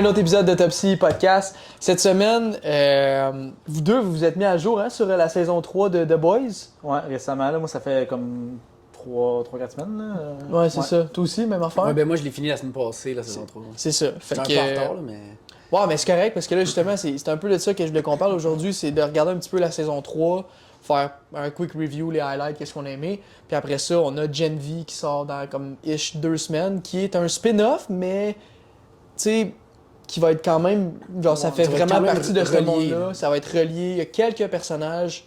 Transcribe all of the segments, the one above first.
autre épisode de Topsy Podcast. Cette semaine, vous deux, vous vous êtes mis à jour sur la saison 3 de The Boys. Ouais, récemment, là, moi ça fait comme 3-4 semaines. Là. Ouais, c'est ça. Toi aussi, même affaire? Ouais, ben moi je l'ai fini la semaine passée, la saison 3. C'est ça. Fait un peu en retard, là, mais... Ouais, mais c'est correct parce que là, justement, c'est un peu de ça que je voulais qu'on parle aujourd'hui, c'est de regarder un petit peu la saison 3, faire un quick review, les highlights, qu'est-ce qu'on a aimé. Puis après ça, on a Gen V qui sort dans comme 2 semaines, qui est un spin-off, mais, tu sais, qui va être quand même, genre, ça fait vraiment partie de ce monde-là. Ça va être relié. Il y a quelques personnages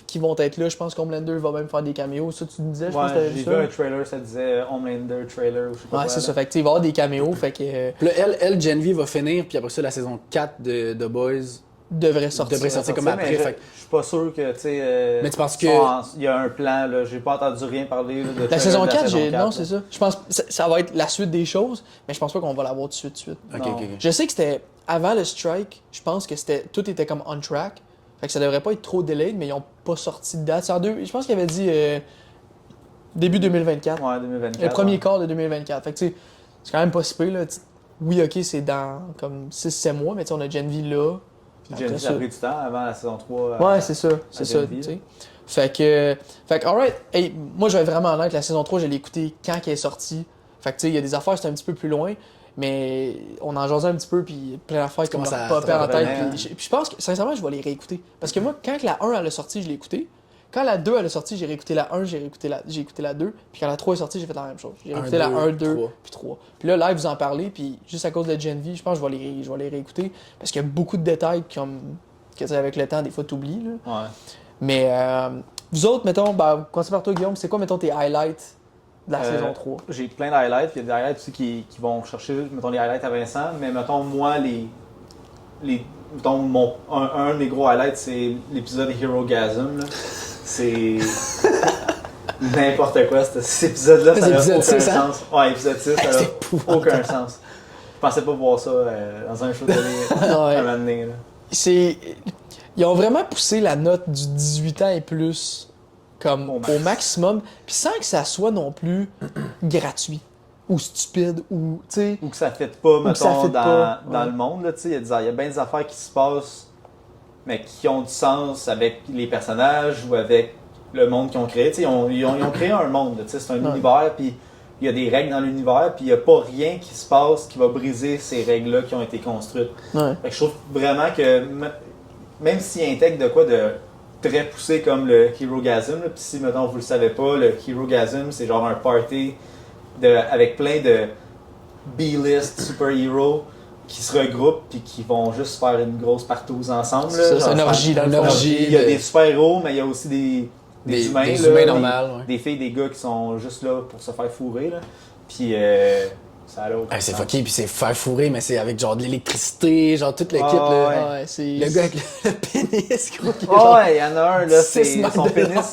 qui vont être là. Je pense qu'Homelander va même faire des caméos. Ça, tu me disais, je pense que t'avais vu ça. J'ai vu un trailer, ça disait Homelander trailer ou je sais pas quoi. Ouais, c'est ça. Fait que, tu sais, il va y avoir des caméos. Fait que. Puis là, elle, Gen V va finir, puis après ça, la saison 4 de The Boys devrait sortir comme après. Je suis pas sûr que, tu sais. Mais tu penses que. Il y a un plan, là. J'ai pas entendu rien parler là, de la saison 4, non, là. c'est ça. Je pense que ça va être la suite des choses, mais je pense pas qu'on va l'avoir tout de suite. Ok. Je sais que c'était avant le strike, je pense que tout était comme on track. Fait que ça devrait pas être trop delayed, mais ils ont pas sorti de date. Je pense qu'ils avaient dit début 2024. Ouais, 2024. Le premier quart de 2024. Fait que tu sais, c'est quand même pas si pire, là. Oui, ok, c'est dans comme 6-7 mois, mais tu sais, on a Gen V là. Puis Gen V a pris du temps avant la saison 3. Ouais, c'est ça. C'est ça, tu sais. Fait que alright. Hey, moi, je vais être vraiment honnête, la saison 3, je l'ai écoutée quand elle est sortie. Fait que tu sais, il y a des affaires, c'était un petit peu plus loin. Mais on en jasait un petit peu, puis plein d'affaires qui m'ont popé en tête. Puis je pense que, sincèrement, je vais les réécouter. Parce que moi, quand la 1 elle a sorti, je l'ai écouté. Quand la 2 elle a sorti, j'ai réécouté la 1, j'ai écouté la 2. Puis quand la 3 est sortie, j'ai fait la même chose. J'ai réécouté la 1, 2, puis 3. Puis là, live, vous en parlez, puis juste à cause de Gen V, je pense que je vais les réécouter. Parce qu'il y a beaucoup de détails que avec le temps, des fois, t'oublies. Ouais. Mais vous autres, mettons, commencez par toi, Guillaume, c'est quoi, mettons, tes highlights de la saison 3? J'ai plein d'highlights, puis il y a des highlights aussi qui vont chercher, mettons, les highlights à Vincent, mais mettons, moi, mettons, un des gros highlights, c'est l'épisode Herogasm, là. C'est n'importe quoi, cet épisode-là, ça n'a aucun sens. Ouais, épisode 6, ça n'a aucun sens. Je pensais pas voir ça dans un show de télé un moment donné, là. Ils ont vraiment poussé la note du 18 ans et plus comme au maximum, puis sans que ça soit non plus gratuit ou stupide ou tu sais ou que ça ne fit pas mettons dans le monde là, tu sais il y a bien des affaires qui se passent mais qui ont du sens avec les personnages ou avec le monde qu'ils ont créé, tu sais ils ont créé un monde, tu sais c'est un univers puis il y a des règles dans l'univers puis il n'y a pas rien qui se passe qui va briser ces règles-là qui ont été construites. Ouais. Fait que je trouve vraiment que même s'ils intègrent de quoi de très poussé comme le Herogasm, puis si maintenant vous le savez pas, le Herogasm c'est genre un party avec plein de B-list super-héros qui se regroupent puis qui vont juste faire une grosse partouze ensemble. C'est une orgie dans l'orgie. Il y a des super-héros, mais il y a aussi des humains. Des humains normaux. Des filles, des gars qui sont juste là pour se faire fourrer. Là. Puis ça a aucun c'est sens. fucké, puis c'est faire fourrer, mais c'est avec genre de l'électricité, genre tout le kit. Là. Le gars avec le pénis, gros. Oh, ouais, il y en a un, là,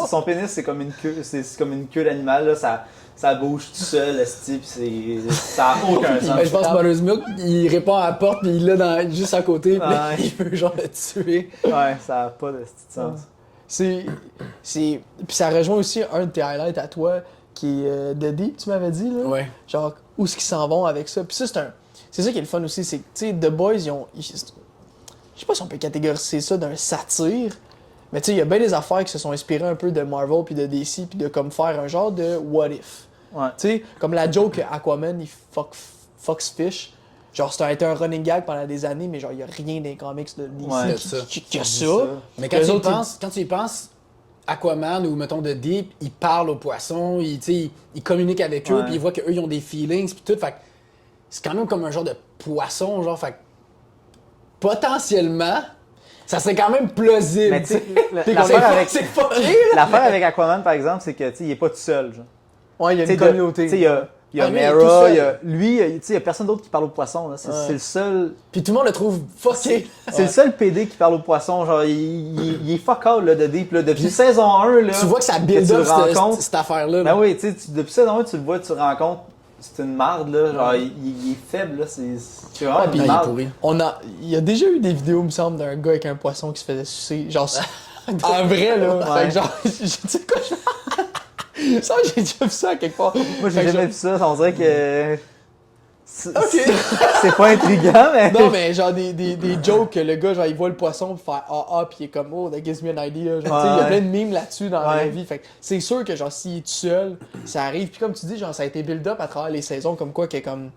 son pénis, c'est comme une queue d'animal, là, ça bouge tout seul, puis ça n'a aucun sens. Je pense que Mother's Milk, il répond à la porte, puis il l'a juste à côté, puis il veut genre le tuer. Ouais, ça n'a pas de sens. Puis ça rejoint aussi un de tes highlights à toi, qui est The Deep, tu m'avais dit, là. Ouais. Genre, où est-ce qu'ils s'en vont avec ça. Puis ça, c'est ça qui est le fun aussi, c'est que, tu sais, The Boys, je sais pas si on peut catégoriser ça d'un satire, mais tu sais, il y a bien des affaires qui se sont inspirées un peu de Marvel puis de DC puis de comme faire un genre de what if. Ouais. Tu sais, comme la joke Aquaman, il fucks fish. Genre, ça a été un running gag pendant des années, mais genre, il y a rien dans les comics de DC qui a ça. Mais quand tu y penses, Aquaman ou mettons de Deep, ils parlent aux poissons, ils communiquent avec eux, puis ils voient qu'eux ils ont des feelings, puis tout. Fait que c'est quand même comme un genre de poisson, genre. Fait que potentiellement, ça serait quand même plausible. Mais tu sais, l'affaire avec Aquaman, par exemple, c'est que il est pas tout seul. Genre. Ouais, il y a une communauté. Il y a Mera, il y a personne d'autre qui parle aux poissons. C'est le seul. Puis tout le monde le trouve fucké. C'est le seul PD qui parle aux poissons. Genre, il est fuck all là, de Deep. Là. Depuis saison 1, là, tu vois que ça build up cette affaire-là. Ben oui, depuis saison 1, tu le vois, tu le rencontres. C'est une marde, là. Genre, il est faible, là. C'est vraiment une marde. Il y a déjà eu des vidéos, me semble, d'un gars avec un poisson qui se faisait sucer. Genre, en vrai, là. Fait que genre, je sais quoi, ça, j'ai déjà vu ça quelque part. Moi, j'ai jamais vu ça. On dirait que C'est pas intriguant, mais. Non, mais genre des jokes que le gars, genre, il voit le poisson pis faire pis il est comme, oh, that gives me an idea. Genre, tu sais, il y a plein de memes là-dessus dans la vie. Fait que c'est sûr que, genre, s'il est tout seul, ça arrive. Puis comme tu dis, genre, ça a été build-up à travers les saisons, comme quoi, qu'il est comme.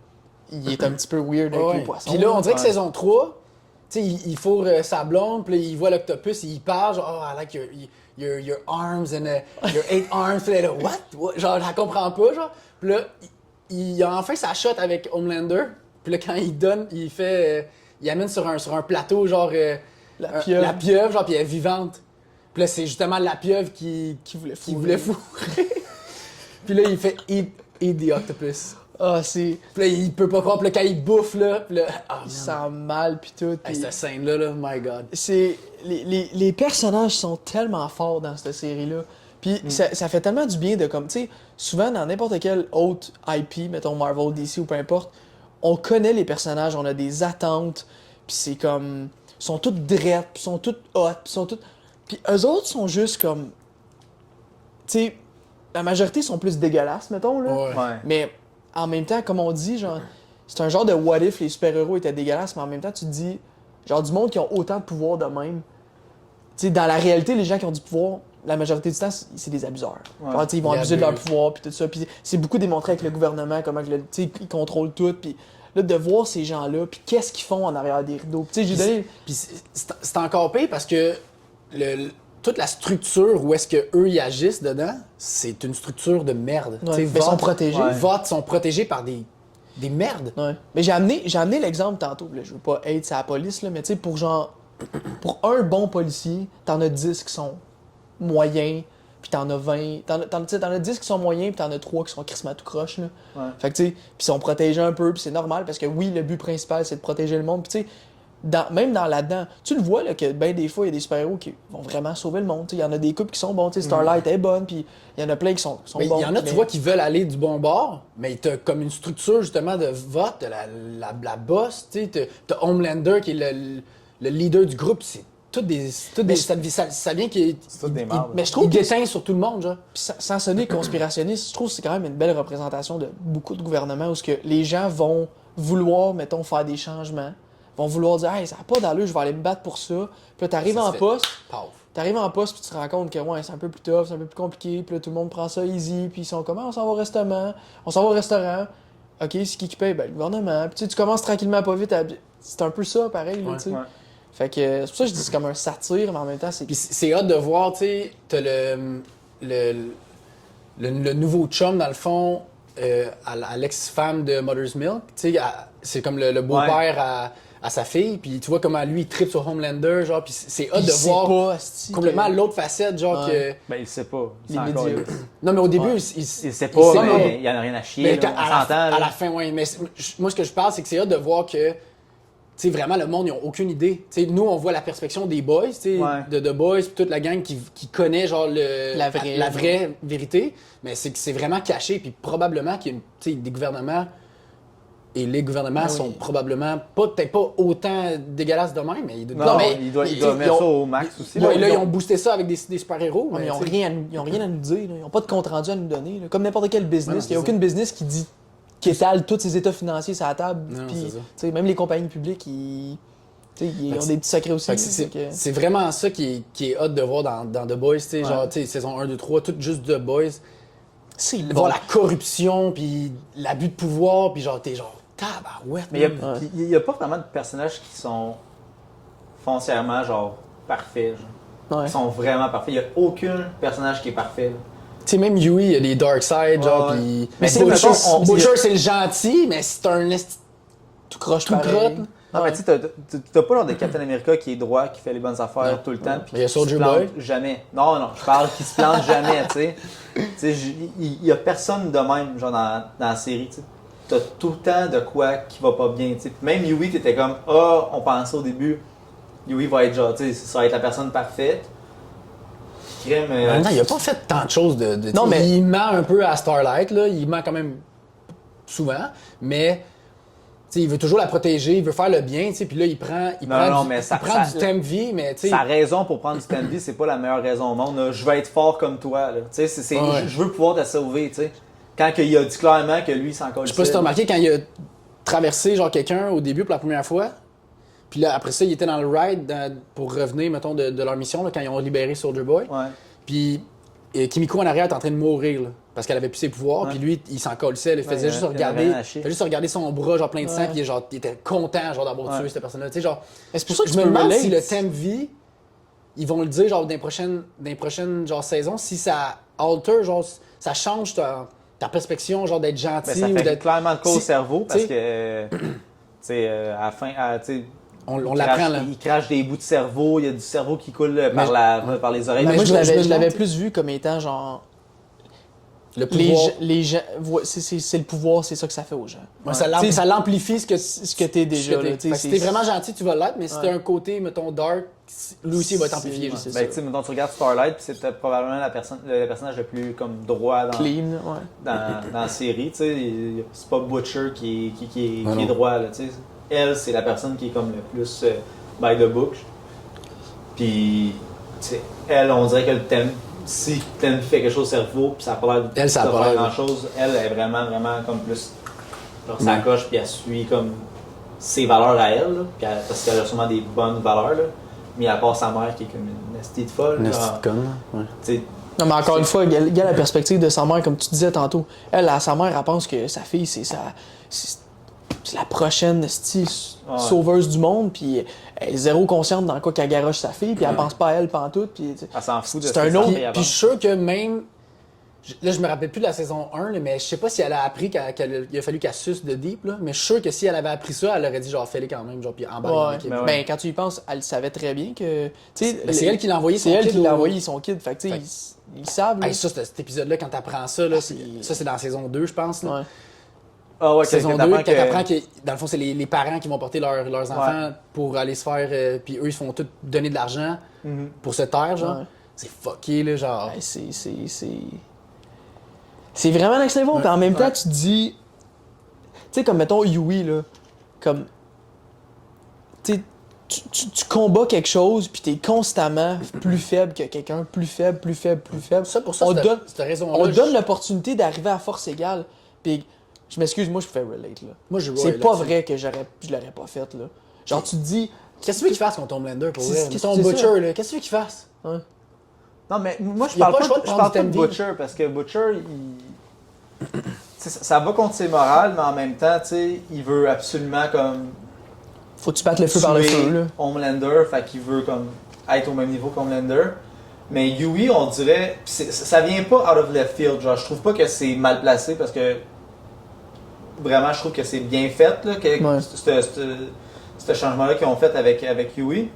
Il est un petit peu weird avec les poissons. Puis là, on dirait que saison 3, tu sais, il fourre sa blonde, puis là, il voit l'octopus, et il parle, genre, oh, I like your arms and your 8 arms. Puis là, what? Genre, je la comprends pas, genre. Puis là, il a enfin sa shot avec Homelander. Puis là, quand il donne, il amène sur un plateau, genre, la pieuvre, genre, puis elle est vivante. Puis là, c'est justement la pieuvre qui voulait fourrer. Puis là, il fait eat the octopus. Ah, c'est. Puis là, il peut pas croire. Puis là, quand il bouffe, là, puis là, il sent mal, pis tout. Hey, cette scène-là, là, my God. C'est. Les personnages sont tellement forts dans cette série-là. Puis ça fait tellement du bien de comme, tu sais, souvent dans n'importe quel autre IP, mettons Marvel, DC ou peu importe, on connaît les personnages, on a des attentes, puis c'est comme. Ils sont toutes drettes, puis sont toutes hot, puis sont toutes. Puis eux autres sont juste comme. Tu sais, la majorité sont plus dégueulasses, mettons, là. Ouais. Mais en même temps, comme on dit, genre, c'est un genre de what if les super-héros étaient dégueulasses, mais en même temps, tu te dis, genre, du monde qui ont autant de pouvoir de même. Tu sais, dans la réalité, les gens qui ont du pouvoir, la majorité du temps, c'est des abuseurs. Ouais. Genre, ils vont abuser de leur pouvoir, puis tout ça. Puis c'est beaucoup démontré avec le gouvernement, comment ils contrôlent tout. Puis là, de voir ces gens-là, puis qu'est-ce qu'ils font en arrière des rideaux. Tu sais, j'ai donné. Puis c'est encore pire parce que toute la structure où est-ce qu'eux ils agissent dedans, c'est une structure de merde. Ouais, ils sont protégés. Votes sont protégés par des merdes. Ouais. Mais j'ai amené l'exemple tantôt. Là, je veux pas hate sur la police, là, mais tu sais, pour un bon policier, t'en as 10 qui sont moyens, puis t'en as 20. T'en as 10 qui sont moyens, puis t'en as 3 qui sont crissement tout croche. Là. Ouais. Fait que tu sais, puis ils sont protégés un peu, puis c'est normal, parce que oui, le but principal, c'est de protéger le monde. Puis tu sais, même dans là-dedans, tu le vois là, que ben des fois, il y a des super-héros qui vont vraiment sauver le monde. Il y en a des couples qui sont bons. Starlight est bonne, puis il y en a plein qui sont mais bons. Il y en a, tu vois, qui veulent aller du bon bord, mais t'as comme une structure justement de vote, t'as la boss, t'as Homelander qui est le leader du groupe. C'est toutes des ça vient qu'il C'est toutes des mardes. Mais je trouve il déteint sur tout le monde, genre. Puis sans sonner conspirationniste, je trouve que c'est quand même une belle représentation de beaucoup de gouvernements où ce que les gens vont vouloir, mettons, faire des changements, vont vouloir dire « Hey, ça n'a pas d'allure, je vais aller me battre pour ça. » Puis là, t'arrives en poste, puis tu te rends compte que ouais, c'est un peu plus tough, c'est un peu plus compliqué, puis là, tout le monde prend ça easy, puis ils sont comme « on s'en va au restaurant. OK, c'est qui paye? Ben, le gouvernement. » Puis tu commences tranquillement pas vite à... C'est un peu ça, pareil, là, tu sais. Ouais. Fait que c'est pour ça que je dis que c'est comme un satire, mais en même temps, c'est... Puis c'est hâte de voir, tu sais, t'as le nouveau chum, dans le fond, à l'ex-femme de Mother's Milk, tu sais, c'est comme le beau-père à sa fille, puis tu vois comment lui, il tripe sur Homelander, genre, puis c'est hâte de voir complètement l'autre facette, genre que... Ben, il sait pas. Il Les sait encore. médias. Non, mais au début, Il sait pas, mais il y en a rien à chier. mais là, on s'entend. à là. la fin, oui. Mais moi, ce que je parle, c'est que c'est hâte de voir que, tu sais, vraiment, le monde, ils n'ont aucune idée. Tu sais, nous, on voit la perspection des boys, tu sais, de The Boys, puis toute la gang qui connaît, genre, la vraie vérité. Mais c'est que c'est vraiment caché, puis probablement qu'il y a tu sais, des gouvernements, et les gouvernements sont probablement peut-être pas autant dégueulasses de même, mais Il doit mettre ça au max aussi. Là, ils ont boosté ça avec des super-héros. Ouais, mais ils ont rien à nous dire. Là. Ils n'ont pas de compte rendu à nous donner. Là. Comme n'importe quel business. Il n'y a c'est aucune business qui étale tous ses états financiers sur la table. Non, Puis, c'est ça. tu sais, même les compagnies publiques, ils ont des petits secrets aussi. C'est vraiment ça qui est hot de voir dans The Boys, tu sais, genre, tu sais, saison 1, 2, 3, tout juste The Boys. C'est Voir la corruption, puis l'abus de pouvoir, puis genre, t'es genre, tabarouette. Mais il n'y a pas vraiment de personnages qui sont foncièrement, genre, parfaits. Genre. Ouais. Ils sont vraiment parfaits. Il n'y a aucun personnage qui est parfait. Là. Tu sais, même Yui, il y a des dark side, genre, Ouais. puis... Mais c'est, Butcher, mettons, Butcher, c'est le gentil, mais c'est un tout croche tout pareil. crotte. Non, mais tu sais, t'as pas genre de Captain America qui est droit, qui fait les bonnes affaires Non. tout le temps. Puis Mais il y a qui Soulja se plante Boy. jamais. Non, je parle qui se plante jamais, tu sais. Tu sais, il y a personne de même, genre, dans la série, tu sais. T'as tout le temps de quoi qui va pas bien, tu sais. Même Yui, t'étais comme, on pensait au début, Yui va être genre, tu sais, ça va être la personne parfaite. Crème. Non, il a pas fait tant de choses de Non, mais- il ment un peu à Starlight, là. Il ment quand même souvent, mais... Tu sais, il veut toujours la protéger, il veut faire le bien, tu sais, puis là, il prend du temps de vie, mais tu sais... Sa raison pour prendre du temps de vie, c'est pas la meilleure raison au monde. Là. Je veux être fort comme toi, là. Tu sais, Ouais. je veux pouvoir te sauver, tu sais. Quand il a dit clairement que lui, c'est encore Je sais pas si t'as remarqué, quand il traverser genre quelqu'un au début pour la première fois. Puis là, après ça, il était dans le ride pour revenir, mettons, de leur mission, là, quand ils ont libéré Soldier Boy. Ouais. Puis Kimiko en arrière est en train de mourir, là, parce qu'elle avait plus ses pouvoirs. Puis lui, il s'en colissait. Il faisait juste regarder son bras, genre plein de sang. Puis genre, il était content genre, d'avoir tué cette personne-là. Tu sais, genre, c'est pour ça que je me demande si le thème vie, ils vont le dire genre dans les prochaines genre, saisons, si ça alter, genre, ça change ta perspective, genre d'être gentil. Ça ou fait d'être clairement le coup au cerveau, parce que, tu sais, à la fin, on l'apprend, là. Il crache des bouts de cerveau, il y a du cerveau qui coule par les oreilles. Mais moi, je l'avais plus vu comme étant genre. Le pouvoir. Les gens, c'est le pouvoir, c'est ça que ça fait aux gens. Ouais, ça l'amplifie ce que t'es déjà. Si t'es vraiment gentil, tu vas l'être, mais si t'as un côté, metton, dark, lui aussi il va t'amplifier. Tu regardes Starlight, puis c'est probablement le personnage le plus comme droit dans la série. C'est pas Butcher qui est droit. Là, elle, c'est la personne qui est comme le plus by the book. Puis, elle, on dirait qu'elle t'aime. Si Tenby fait quelque chose au cerveau, puis ça n'a pas l'air de faire grand-chose, elle est vraiment, vraiment comme plus. Genre, ça coche, puis elle suit comme ses valeurs à elle, là, parce qu'elle a sûrement des bonnes valeurs, là, mais à part sa mère qui est comme une nasty de folle. Une nasty de conne, ouais. Non, mais encore une fois, il y a la perspective de sa mère, comme tu disais tantôt. Sa mère, elle pense que sa fille, c'est la prochaine sauveuse du monde, puis elle est zéro consciente dans quoi qu'elle garoche sa fille, puis elle pense pas à elle pantoute, puis elle s'en fout de c'est un autre. Puis je suis sûr que même là je me rappelle plus de la saison 1 là, mais je sais pas si elle a appris qu'il a fallu qu'elle suce de Deep là, mais je suis sûr que si elle avait appris ça, elle aurait dit genre fais-le quand même, genre puis embarque dans l'équipe. Ben quand tu y penses, elle savait très bien que c'est elle qui l'a envoyé son kid. C'est elle qui l'a au... envoyé son kid, fait que tu sais ils savent là. Hey, ça cet épisode là quand t'apprends ça là, ça c'est dans la saison 2 je pense là. Ouais. Ah ouais, saison 2, t'apprends que dans le fond, c'est les parents qui vont porter leurs enfants pour aller se faire. Puis eux, ils font tout donner de l'argent pour se taire, genre. Ouais. C'est fucké, là, genre. Ouais, c'est vraiment next level. Puis en même temps, tu te dis. Tu sais, comme mettons Yui, là. Comme. Tu combats quelque chose, puis t'es constamment plus faible que quelqu'un, plus faible. Ça, pour ça, cette raison-là. On donne l'opportunité d'arriver à force égale. Puis. Je m'excuse, moi je fais relate là. Moi je c'est pas vrai que je l'aurais pas fait là. Genre tu te dis. Qu'est-ce que tu veux qu'il fasse contre Homelander pour vrai? Ton Butcher là, qu'est-ce que tu veux qu'il fasse? Ouais. Non mais moi je parle pas de Butcher parce que Butcher ça va contre ses morales, mais en même temps, tu sais, il veut absolument comme. Faut que tu battes le feu par le feu là. Homelander, fait qu'il veut comme être au même niveau qu'Homelander. Mais Yui, on dirait. Ça vient pas out of left field, genre je trouve pas que c'est mal placé parce que. Vraiment, je trouve que c'est bien fait, là, ce changement-là qu'ils ont fait avec Yui.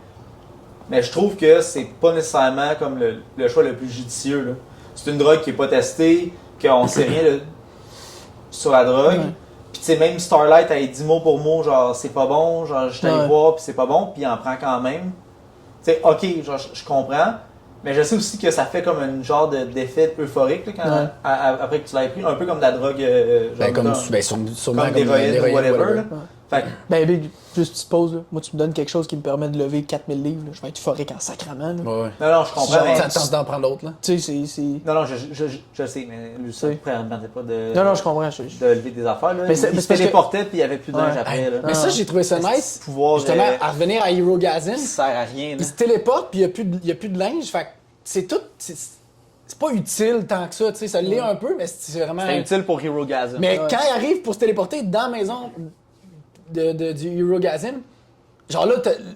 Mais je trouve que c'est pas nécessairement comme le choix le plus judicieux. Là. C'est une drogue qui est pas testée, qu'on sait rien sur la drogue. Puis tu sais, même Starlight, elle dit mot pour mot, genre c'est pas bon, genre je suis allé voir, puis c'est pas bon, puis il en prend quand même. Tu sais, ok, genre je comprends. Mais je sais aussi que ça fait comme un genre d'effet euphorique là, quand, après que tu l'aies pris, un peu comme de la drogue. Genre comme d'héroïne ou whatever. Là. Fait ben, juste petite pause, là. Moi, tu me donnes quelque chose qui me permet de lever 4000 livres, là. Je vais être euphorique en sacrament. Là. Ouais. Non, je comprends. Mais t'as d'en prendre l'autre, là. Tu sais, c'est. Non, je sais, mais lui, ça ne permettait pas de. Non, je comprends. De lever des affaires, là. Il se téléportait, puis il n'y avait plus de linge après, là. Mais ça, j'ai trouvé ça nice. Justement, à revenir à Hero Gazin. Ça sert à rien, là. Il se téléporte, puis il n'y a plus de linge. Fait c'est tout. C'est pas utile tant que ça, tu sais. Ça l'est un peu, mais c'est vraiment. C'est utile pour Hero Gazin. Mais quand il arrive pour se téléporter dans la maison du Hero Gazin, genre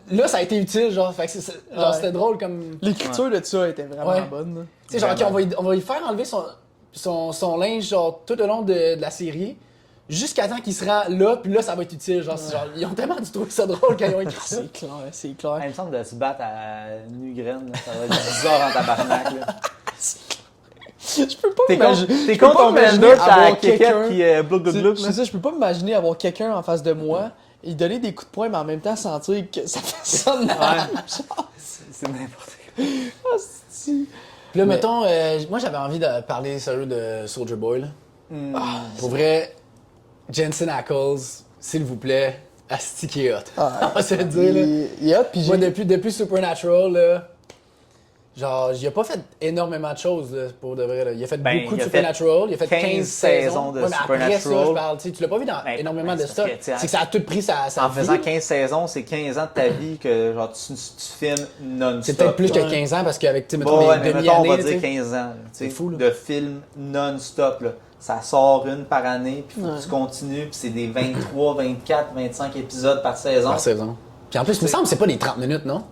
là, ça a été utile, genre. Fait que c'était drôle comme. L'écriture de ça était vraiment bonne. Tu sais, genre, on va lui faire enlever son linge, genre, tout au long de la série. Jusqu'à temps qu'il se rend là, puis là, ça va être utile. Genre, ils ont tellement dû trouver ça drôle quand ils ont écrit ça. C'est clair. Il me semble de se battre à nu-graine, ça va être bizarre en tabarnak. Là. Je peux pas m'imaginer. T'es contre ton Homelander, t'as quelqu'un qui blouk. C'est ça, je peux pas m'imaginer avoir quelqu'un en face de moi et donner des coups de poing, mais en même temps sentir que ça fait ça de mal. C'est n'importe quoi. Puis là, mettons, moi j'avais envie de parler sérieux de Soldier Boy. Là. Pour vrai. Jensen Ackles, s'il vous plaît, asti qui est hot. On va se le dire, là. Il est hot, puis moi, depuis Supernatural, là, Genre, il a pas fait énormément de choses, là, pour de vrai. Là. Il a fait Ben, beaucoup de il a fait Supernatural, il a fait 15 saisons de ouais, mais après ça, Supernatural. je parle, tu l'as pas vu dans Ben, énormément ben, de c'est stuff. parce que, tu sais, C'est que ça a tout pris sa En vie. faisant 15 saisons, c'est 15 ans de ta vie que genre, tu filmes non-stop. C'est peut-être plus que Ouais. 15 ans parce qu'avec, tu sais, Bon, ouais, des mais mettons, on va demi-années, dire 15 ans. C'est fou, là. De films non-stop. Là. Ça sort une par année, puis faut Ouais. que tu continues, puis c'est des 23, 24, 25 épisodes par saison. par saison. Puis en plus, il me semble que c'est pas des 30 minutes, non?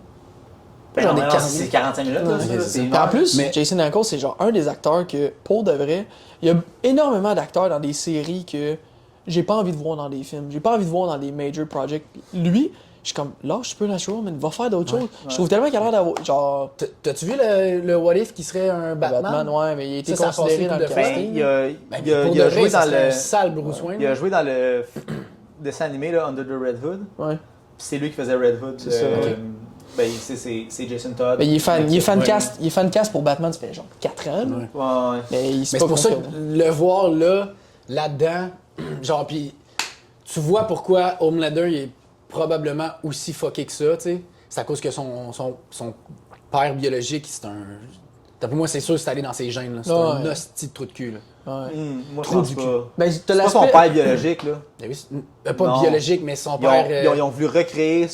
Ben Genre non, des non, 40 c'est 45 minutes. Là, Ouais, ça, c'est c'est ça. une Puis en heure. plus, Mais- Jason Ackles, c'est genre un des acteurs que, pour de vrai, il y a énormément d'acteurs dans des séries que j'ai pas envie de voir dans des films. J'ai pas envie de voir dans des major projects. Lui, je suis comme, lâche Supernatural, mais va faire d'autres choses. Je trouve tellement qu'il a l'air d'avoir, genre, T'as-tu vu le What If qui serait un Batman? Batman, ouais, mais il a été Ça a considéré passé dans beaucoup le de fois. casting. Il a, Ben, il a- pour il de a vrai, joué ça dans serait un le. sale Bruce Wayne. Il a là. joué dans le dessin animé là, Under the Red Hood. Ouais. Puis c'est lui qui faisait Red Hood. C'est ça, ok. Ben, c'est Jason Todd. Mais il est fan, il est fan Ouais. cast, il est fan cast pour Batman, ça fait genre 4 ans. là. Ouais. Ouais, ouais. Mais il Mais s'est c'est pas pour ça que confirmé. le voir là-dedans, genre, puis tu vois pourquoi Homelander il est probablement aussi fucké que ça, tu sais. C'est à cause que son père biologique, c'est un. D'après moi, c'est sûr que c'est allé dans ses gènes, là. C'est un Ouais. hostie de trou de cul, là. Ouais. Moi, je Trop pense du pas. cul. Ben, C'est t'as pas son l'aspect. père biologique, là. Ben oui, pas Non. biologique, mais son Ils ont, père. ils ont- ils ont voulu recréer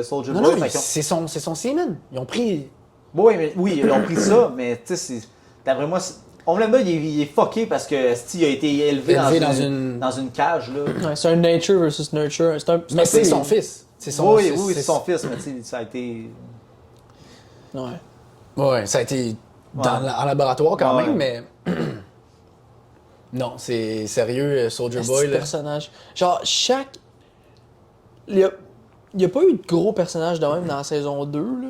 Soldier Non, Boy. non, fait qu'ils ont- c'est son semen. Ils ont pris. Oui, ils ont pris ça, mais tu sais, d'après moi, Homelander, il est fucké parce que il a été élevé, Élevé dans une cage, là. Ouais, c'est un nature versus nurture. C'est Mais un c'est peu- son fils. C'est son Oui, c'est son fils, mais tu sais, ça a été. Ouais. Ouais, ça a été Ouais. en laboratoire quand Ouais. même, mais. Non, c'est sérieux, Soldier Asti Boy, de là. personnage. Genre, chaque. Il y a pas eu de gros personnages de même dans la saison 2, là.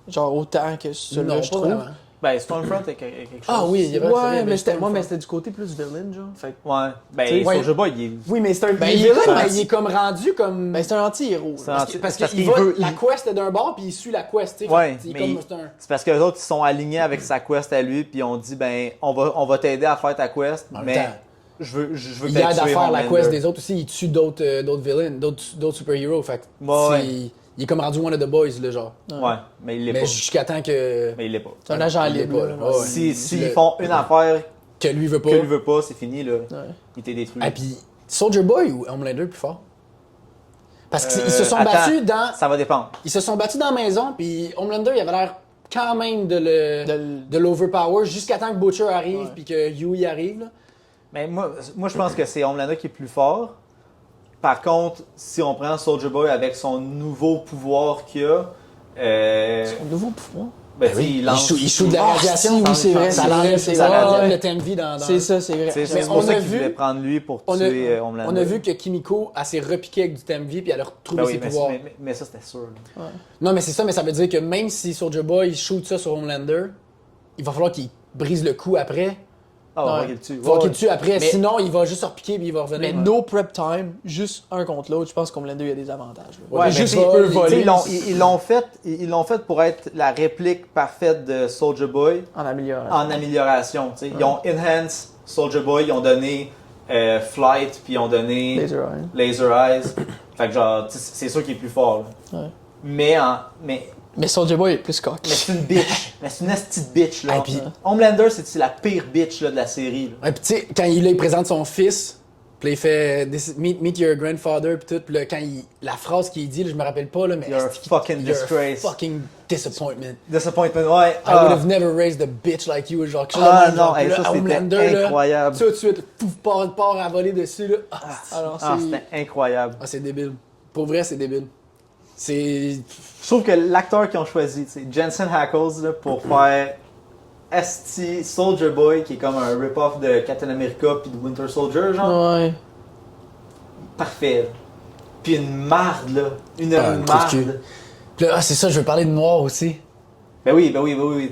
Genre, autant que celui-là, Non, je pas trouve. Ben, Stormfront est quelque chose. Ah oui, il y a vrai, Ouais, mais c'était c'était moi, mais c'était du côté plus villain, genre. Fait que- Ouais. Ben, Tu sais, Soldier Boy, il est. Oui, mais c'est un. Ben, il est il est, villain, comme, mais il est comme rendu comme. Ben, c'est un anti-héros. C'est là. un- parce parce qu'il qu'il va, veut- la il- quest est d'un bord, puis il suit la quest, tu sais. Ouais, Fait que mais comme, il- c'est un... C'est parce que les autres, ils sont alignés avec sa quest à lui, puis on dit, ben, on va t'aider à faire ta quest, En même mais temps, je veux que il t'aies aide à tué faire la Homelander. quest des autres aussi, il tue d'autres villains, d'autres super-héros. Fait que Ouais. il est comme rendu one of the boys, là, genre. Ouais, mais il l'est Mais pas. jusqu'à temps que, Mais il l'est pas. C'est un agent il est libre, pas, là. là. Ouais. S'ils Le- font une affaire que lui veut pas. que lui veut pas, c'est fini, là. Ouais. Il t'est détruit. Ah, puis Soldier Boy ou Homelander le plus fort? Parce qu'ils se sont Attends, battus dans. Ça va dépendre. Ils se sont battus dans la maison, puis Homelander, il avait l'air quand même De- de l'overpower jusqu'à temps que Butcher arrive, Ouais. puis que Huey arrive. Là. Mais moi, je pense que c'est Homelander qui est plus fort. Par contre, si on prend Soldier Boy avec son nouveau pouvoir qu'il a, Un nouveau pouvoir. ben, Ben oui, il lance. il shoot de la radiation. oui, c'est vrai, Ça c'est l'enlève, vrai, ça c'est vrai. l'enlève Ouais. le TMV dans. C'est ça, c'est vrai. C'est Mais pour on ça a qu'il vu- voulait prendre lui pour On a, tuer Homelander. on a vu que Kimiko, elle s'est repiquée avec du TMV, puis elle a retrouvé Ben oui, ses mais, pouvoirs. mais ça, c'était sûr. là. Non, mais c'est ça, mais ça veut dire que même si Soldier Boy il shoot ça sur Homelander, il va falloir qu'il brise le coup après. Ah, on va Ouais. qu'il le tue. Il va falloir qu'il Ouais. le tue après, Mais- sinon il va juste se repiquer puis il va revenir. Mais no prep time, juste un contre l'autre, je pense qu'Homelander, il y a des avantages. là. Ouais, juste mais il peut tu sais, voler ils l'ont fait pour être la réplique parfaite de Soldier Boy en améliorant. en amélioration. Tu sais. Ils ont enhance Soldier Boy, ils ont donné Flight, puis ils ont donné Laser Eye. Laser Eyes. Fait que genre, tu sais, c'est sûr qu'il est plus fort. Là. Ouais. Mais Mais Soldier Boy est plus coq. c'est une bitch. Mais c'est une esti de bitch. Là. Ah, puis- Homelander, c'est la pire bitch là, de la série. Là. Ouais, puis tu sais, quand il présente son fils, puis là, il fait meet your grandfather, puis tout, puis là, quand la phrase qu'il dit, là, je me rappelle pas, là, mais. You're a est-ce qu'il- fucking You're a disgrace. fucking disappointment. Disappointment, ouais. I would have never raised a bitch like you, genre. quelque chose Ah de même, non, genre, hey, puis ça, là, c'était Homelander, là, incroyable. tout de suite, pouf, part à voler dessus, là. Ah, Alors, Ah, c'est. c'était incroyable. c'est débile. Pour vrai, c'est débile. C'est. Je trouve que l'acteur qu'ils ont choisi, tu sais, Jensen Ackles, là, pour faire Esti Soldier Boy, qui est comme un rip-off de Captain America puis de Winter Soldier, genre, Ouais. parfait. Là. Puis une marde, là. Une un trou de cul. marde. Puis là, c'est ça, je veux parler de Noir aussi. Ben oui.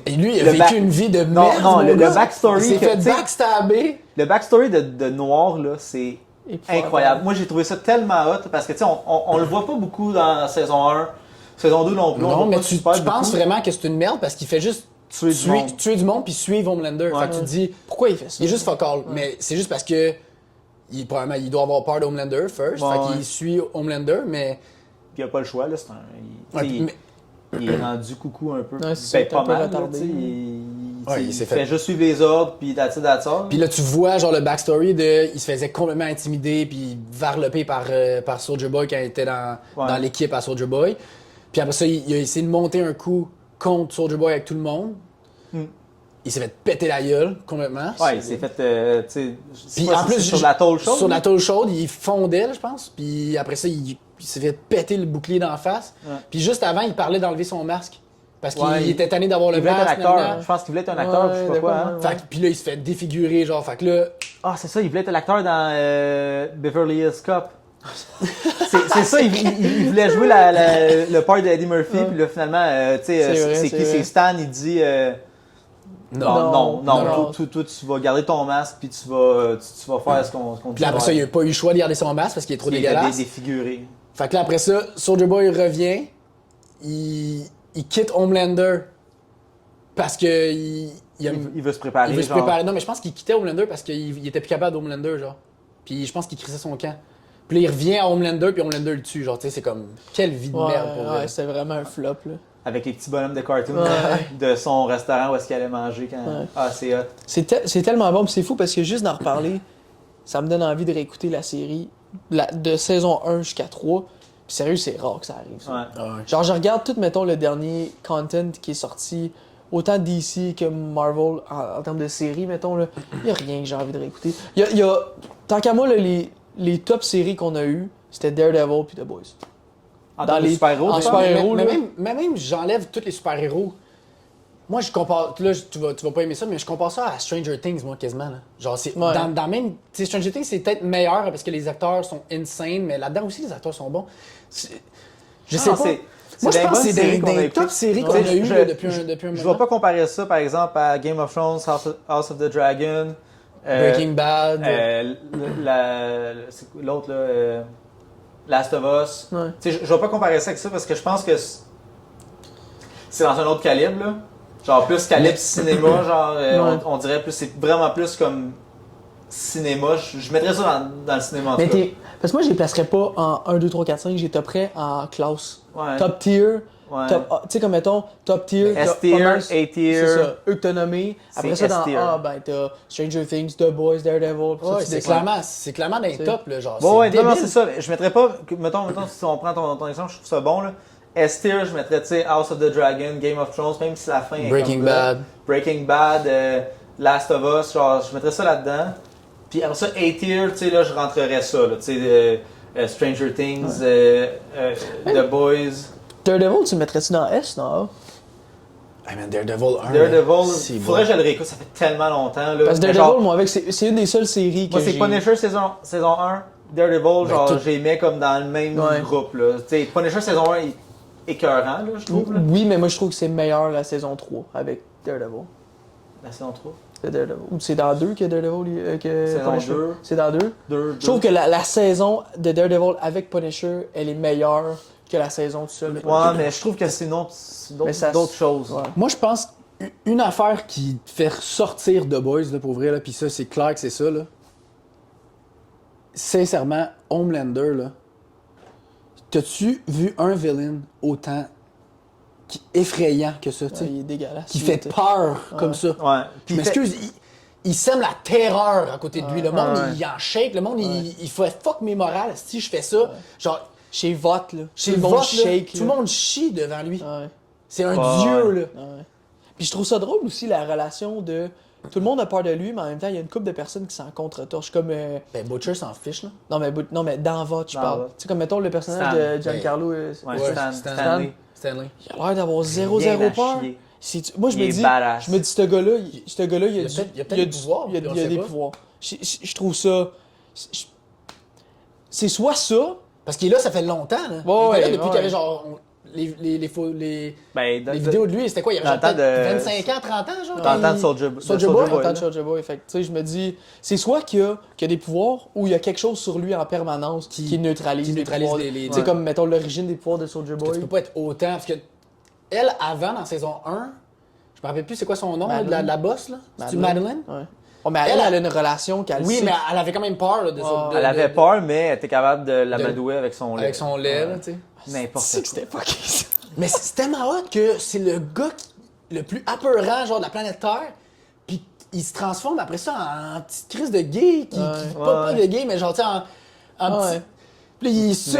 Et lui, il a Le vécu back- une vie de Non, merde. non, mon le gars. backstory Il s'est que- fait tu sais- backstabber. Le backstory de Noir, là, c'est Épouvantable. incroyable. Moi, j'ai trouvé ça tellement hot parce que, tu sais, on le voit pas beaucoup dans la saison 1. Saison 2 non plus. on le Non, voit mais pas tu super penses beaucoup. vraiment que c'est une merde parce qu'il fait juste Tuer du monde. puis suivre Homelander. Ouais. Fait que tu te dis, Pourquoi il fait ça? il est juste fuck all. Mais c'est juste parce que probablement, il doit avoir peur d'Homelander first. Ouais, fait ouais. qu'il suit Homelander, mais. Puis il a pas le choix, là. C'est un. Ouais, tu sais, mais il est rendu coucou un peu. Ouais, c'est pas un peu mal. retardé. Il fait juste suivre les ordres, puis that's it. Puis là, tu vois genre le backstory de. Il se faisait complètement intimider puis varlopé par Soulja Boy quand il était dans l'équipe à Soulja Boy. Puis après ça, il a essayé de monter un coup contre Soulja Boy avec tout le monde. Il s'est fait péter la gueule complètement. Ouais, il s'est fait. Puis en plus, sur la tôle chaude. Sur la tôle chaude, il fondait, je pense. Puis après ça, il s'est fait péter le bouclier d'en face. Ouais. Puis juste avant, il parlait d'enlever son masque. Parce qu'il était tanné d'avoir le masque. Il voulait être un acteur. Je pense qu'il voulait être un acteur, je sais pas quoi. Hein. Puis là, il se fait défigurer, genre. Fait que là. Ah, c'est ça, il voulait être l'acteur dans Beverly Hills Cop. c'est ça, il voulait jouer le part d'Eddie Murphy, puis là, finalement, tu sais, c'est qui? C'est Stan, il dit. Non. Toi, tu vas garder ton masque, puis tu vas faire ce qu'on dit. Puis après ça, il n'a pas eu le choix de garder son masque parce qu'il est trop dégueulasse. Il est défiguré. Fait que là, après ça, Soulja Boy revient, il quitte Homelander parce que il veut se préparer. Il veut se préparer. Non, mais je pense qu'il quittait Homelander parce qu'il était plus capable d'Homelander, genre. Puis je pense qu'il crissait son camp. Puis là, il revient à Homelander, puis Homelander le tue, genre. Tu sais, c'est comme quelle vie de merde pour lui. Ouais, c'était vraiment un flop, là. Avec les petits bonhommes de cartoon de son restaurant où est-ce qu'il allait manger quand. Ouais. Ah, c'est hot. C'est tellement bon, puis c'est fou parce que juste d'en reparler, ça me donne envie de réécouter la série de saison 1 jusqu'à 3. Puis sérieux, c'est rare que ça arrive. Ça. Ouais. Genre, je regarde tout, mettons, le dernier content qui est sorti, autant DC que Marvel en termes de série, mettons, là. Il n'y a rien que j'ai envie de réécouter. Tant qu'à moi, là, les top séries qu'on a eues, c'était Daredevil puis The Boys. Dans les super-héros, mais même j'enlève tous les super-héros. Moi, je compare. Là, tu vas pas aimer ça, mais je compare ça à Stranger Things, moi, quasiment. Là. Genre, c'est. Dans même. Tu sais, Stranger Things, c'est peut-être meilleur parce que les acteurs sont insane, mais là-dedans aussi, les acteurs sont bons. Je sais pas. Moi, je pense que c'est des top séries qu'on a eues depuis un moment. Je vais pas comparer ça, par exemple, à Game of Thrones, House of the Dragon. Breaking Bad. L'autre, là. Last of Us. Ouais. Je vais pas comparer ça avec ça parce que je pense que c'est dans un autre calibre, là. Genre plus calibre cinéma, genre on dirait plus, c'est vraiment plus comme cinéma. Je mettrais ça dans le cinéma en tout cas. Parce que moi je les placerais pas en 1, 2, 3, 4, 5, j'ai toperais en classe. Ouais. Top tier. Ouais. Tu sais comme mettons top tier, S-tier, A-tier. C'est ça, eux que t'as nommé. Après ça dans S-tier. A, ben t'as Stranger Things, The Boys, Daredevil. Ouais, c'est clairement dans les tops, là, genre. Non, c'est ça. Je mettrais pas, mettons si on prend ton exemple, je trouve ça bon, là. S-tier, je mettrais, tu sais, House of the Dragon, Game of Thrones, même si la fin est Breaking Bad, Last of Us, genre, je mettrais ça là-dedans. Puis après ça, A-tier, tu sais, là, je rentrerais ça, là, tu sais, Stranger Things, The Boys. Daredevil, tu le mettrais-tu dans S, non? Hey man, Daredevil 1. Daredevil, faudrait que je le réécoute, ça fait tellement longtemps, là. Parce que Daredevil, moi, avec, c'est une des seules séries que j'ai... Moi, c'est Punisher saison 1, Daredevil, genre, j'ai mis comme dans le même groupe, là. Tu sais, Punisher saison 1 est écœurant, là, je trouve. Là. Oui, mais moi, je trouve que c'est meilleur la saison 3 avec Daredevil. La saison 3? C'est Daredevil. Ou c'est dans 2 que Daredevil... saison Punisher. 2. C'est dans 2? Je trouve que la saison de Daredevil avec Punisher, elle est meilleure que la saison tout seul. Ouais, mais je trouve que c'est d'autres choses. Ouais. Moi, je pense une affaire qui fait sortir The Boys, là, pour vrai, là, puis ça, c'est clair que c'est ça, là. Sincèrement, Homelander, là, t'as-tu vu un villain autant effrayant que ça, tu sais? Il est dégueulasse. Qui fait peur comme ça. Ouais. Je m'excuse, il sème la terreur à côté de lui. Le monde, il en shake. Le monde, il fait fuck mes morales. Si je fais ça, genre... Chez Vote, là. Chez Vote, shake, tout le monde chie devant lui. Ouais. C'est un dieu, là. Ouais. Puis je trouve ça drôle aussi, la relation de... Tout le monde a peur de lui, mais en même temps, il y a une couple de personnes qui s'en contre-torchent, comme... Ben, Butcher s'en fiche, là. Non, mais dans Vote, je parle. Tu sais, comme, mettons, le personnage de Giancarlo... Stanley. Il a l'air d'avoir zéro peur. Moi, je me dis, ce gars-là, il a des pouvoirs. Il a des pouvoirs. Je trouve ça... C'est soit ça... Parce qu'il est là, ça fait longtemps, là. Il était là depuis qu'il y avait genre... Les vidéos de lui, c'était quoi? Il y avait genre 25 ans, 30 ans, genre? Dans le temps de Soulja Boy. Fait que, tu sais, je me dis, c'est soit qu'il y a des pouvoirs ou il y a quelque chose sur lui en permanence qui neutralise les pouvoirs. Tu sais, comme, mettons, l'origine des pouvoirs de Soulja Boy. Tu peux pas être autant, parce que elle, avant, dans saison 1, je me rappelle plus c'est quoi son nom, là, de la boss, là? C'est-tu Madeline? Ouais. Oh, mais elle a une relation qu'elle Oui, mais elle avait quand même peur, là, elle avait peur, mais elle était capable de l'amadouer avec son lait. Avec son lait, là, tu sais. N'importe quoi. C'était fucké, ça. Mais c'est tellement hot que c'est le gars le plus apeurant, genre, de la planète Terre. Puis il se transforme après ça en petite crise de gay. Pas de gay, mais genre, tu sais, en petit. Puis là, il suce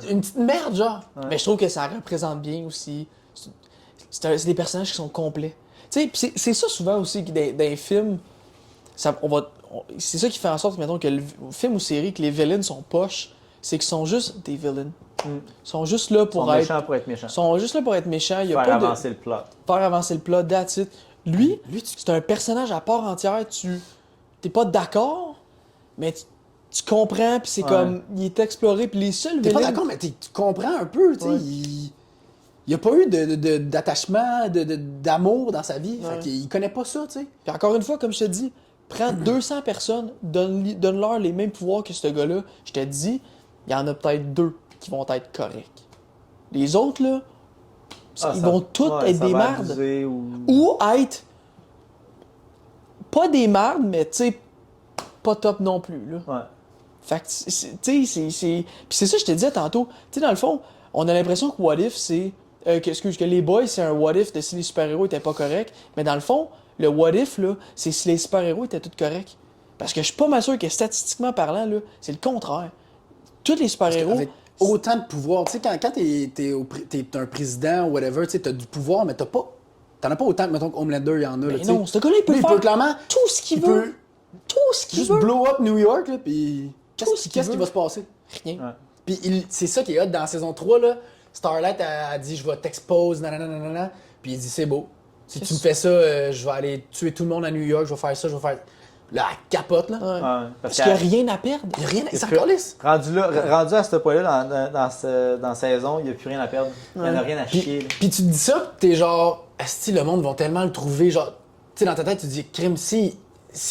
une petite merde, genre. Ouais. Mais je trouve que ça représente bien aussi. C'est des personnages qui sont complets. Tu sais, pis c'est ça souvent aussi que dans les films, c'est ça qui fait en sorte, mettons, que le film ou série, que les villains sont poches, c'est qu'ils sont juste des villains. Ils sont juste là pour être... méchants pour être méchants. Ils sont juste là pour être méchants. Il y a Faire pas avancer le plot. Faire avancer le plot, that's it. Lui c'est un personnage à part entière. T'es pas d'accord, mais tu comprends, puis c'est comme... Il est exploré, puis les seuls T'es villains... pas d'accord, mais tu comprends un peu, tu sais. Il n'y a pas eu d'attachement, d'amour dans sa vie. Fait qu'il connaît pas ça, tu sais. Puis encore une fois, comme je te dis, prends 200 personnes, donne-leur les mêmes pouvoirs que ce gars-là. Je te dis, il y en a peut-être 2 qui vont être corrects. Les autres, là, ils vont tous être des merdes. Ou être... Pas des merdes, mais tu sais, pas top non plus, là. Ouais. Fait que, tu sais, c'est... Puis c'est ça que je te disais tantôt. Tu sais, dans le fond, on a l'impression que What If, c'est... que les boys, c'est un What If de si les super-héros étaient pas corrects. Mais dans le fond, le What If, là, c'est si les super-héros étaient tous corrects. Parce que je suis pas mal sûr que statistiquement parlant, là, c'est le contraire. Tous les super-héros... Avec autant de pouvoir, tu sais, quand t'es un président ou whatever, tu sais, t'as du pouvoir, mais t'en as pas autant que, mettons, Homelander, il y en a, là, Mais tu sais. non, ce gars-là, il peut faire clairement... tout ce qu'il veut. Tout ce qu'il Juste veut. blow up New York, là, pis... Qu'est-ce Qu'est-ce qui va se passer? Rien. Ouais. Puis c'est ça qui est hot dans la saison 3, là. Starlight a dit, je vais t'expose, nanana. Puis il dit, c'est beau. Si tu me fais ça, je vais aller tuer tout le monde à New York, je vais faire ça, je vais faire... Là, elle capote, là. Ouais. Ouais, Parce qu'il n'y a rien à perdre. Il y a rien, Parce c'est que- encore lisse. Rendu à ce point-là, dans la saison, il n'y a plus rien à perdre. Il n'y en a rien à chier. là. Puis tu te dis ça, t'es genre, esti, le monde va tellement le trouver, genre, tu sais, dans ta tête, tu te dis, crime, si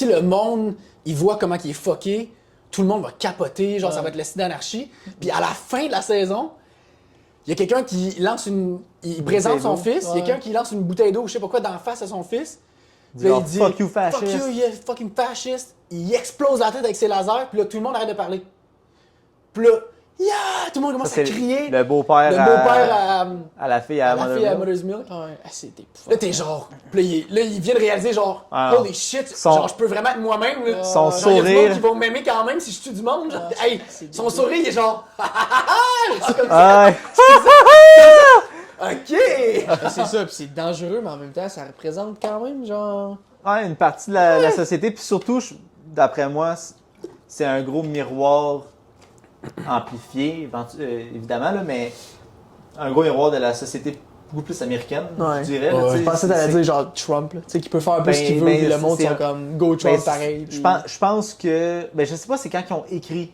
le monde, il voit comment il est fucké, tout le monde va capoter, genre, ça va être le style d'anarchie. Puis à la fin de la saison, il y a quelqu'un qui lance il présente son fils, il y a quelqu'un qui lance une bouteille d'eau, je sais pas quoi, d'en face à son fils. Puis là, Genre, fuck you, fasciste. Fuck you, you fucking fascist. Il explose la tête avec ses lasers, puis là, tout le monde arrête de parler. Puis là, yeah! Tout le monde commence Ça, à c'est crier. le beau-père à à la fille à la fille à Mother's Mother's Milk. Ouais, c'est épouvantable. Là, t'es genre. Puis là, il vient de réaliser, genre, Ah, holy shit, son- genre, je peux vraiment être moi-même. Là. Son Genre, y a du monde sourire. qui vont m'aimer quand même si je tue du monde. Genre, hey, c'est son débile. sourire, il est genre. C'est comme ça. Ouais. Ok! C'est ça, puis c'est dangereux, mais en même temps, ça représente quand même, genre... Ouais, une partie de la société. Puis surtout, d'après moi, c'est un gros miroir amplifié, évidemment, là, mais un gros miroir de la société beaucoup plus américaine, Ouais. je dirais. là, Ouais, tu sais, Je pensais que t'allais c'est- dire genre Trump, là. Tu sais, qu'il peut faire un peu ce qu'il veut, ben, puis le monde c'est sont un- comme go Trump Ben, pareil. je pense que. Ben, je sais pas c'est quand ils ont écrit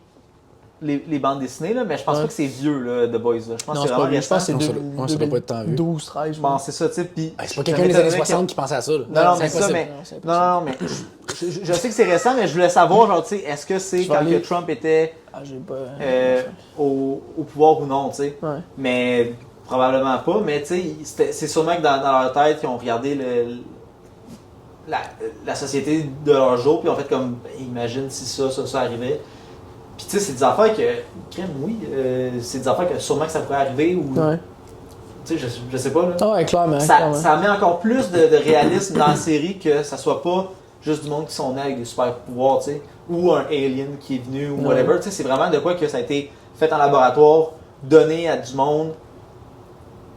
les bandes dessinées, là, mais je pense Ouais. pas que c'est vieux, là, The Boys. Là. Je pense Non, que c'est c'est pas vraiment lui, je pense que c'est Non, ça doit- ouais, ça doit pas être tant vieux. 12, 13. Je pense que c'est ça, tu sais. Puis. C'est pas quelqu'un des années 60 qui pensait à ça. Là. Non, C'est mais ça, impossible. mais. Non, c'est Non, mais. Je sais que c'est récent, mais je voulais savoir, genre, tu sais, est-ce que c'est Je vais quand aller- que Trump était Ah, j'ai pas... au pouvoir ou non, tu sais. Ouais. Mais probablement pas, mais tu sais, c'est sûrement que dans leur tête, ils ont regardé la société de leur jour, puis ils ont fait comme, imagine si ça arrivait. Puis tu sais, c'est des affaires que, crème, oui, c'est des affaires que sûrement que ça pourrait arriver, ou, Ouais. tu sais, je sais pas, là. Ah ouais, clairement. Ça met encore plus de réalisme dans la série que ça soit pas juste du monde qui sont nés avec des super pouvoirs, tu sais, ou un alien qui est venu, ou Ouais. whatever, tu sais, c'est vraiment de quoi que ça a été fait en laboratoire, donné à du monde,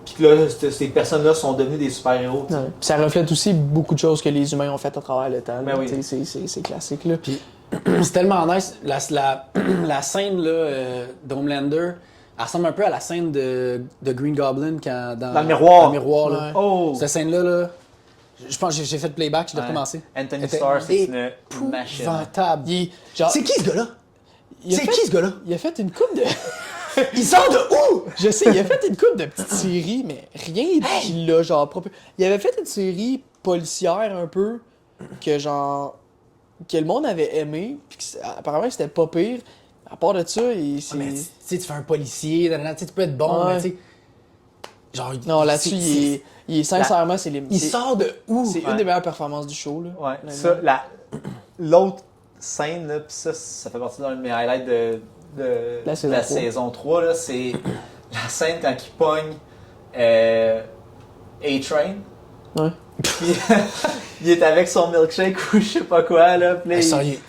puis que là, ces personnes-là sont devenues des super-héros, tu sais. Ouais. Puis ça reflète aussi beaucoup de choses que les humains ont fait à travers le temps. Ben là. oui. Tu sais, c'est classique, là. Puis c'est tellement nice. La scène là, d'Homelander, elle ressemble un peu à la scène de Green Goblin dans le miroir. Dans le miroir, là. Ouais. Oh! Cette scène-là, là, je pense que j'ai fait playback, je l'ai Ouais. recommencé. Anthony Était Starr, c'est une machine. épouvantable. Il est- genre, C'est qui ce gars-là? il a C'est fait- qui ce gars-là? Il a fait une coupe de... Il sort de où? Je sais, il a fait une couple de petites séries, mais rien qui l'a genre propre. Il avait fait une série policière un peu que genre que le monde avait aimé, puis apparemment c'était pas pire. À part de ça, c'est Mais tu sais, tu fais un policier, tu sais, tu peux être bon, Ouais. mais tu sais. Genre, non là-dessus il est sincèrement Il sort de où? c'est Ouais. une des meilleures performances du show là. Ouais, honnêtement. ça, l'autre scène, là, pis ça fait partie d'un de mes highlights de La saison la 3. saison 3, là, c'est la scène quand il pogne A-Train. Ouais. Puis, il est avec son milkshake ou je sais pas quoi, là. Puis là, I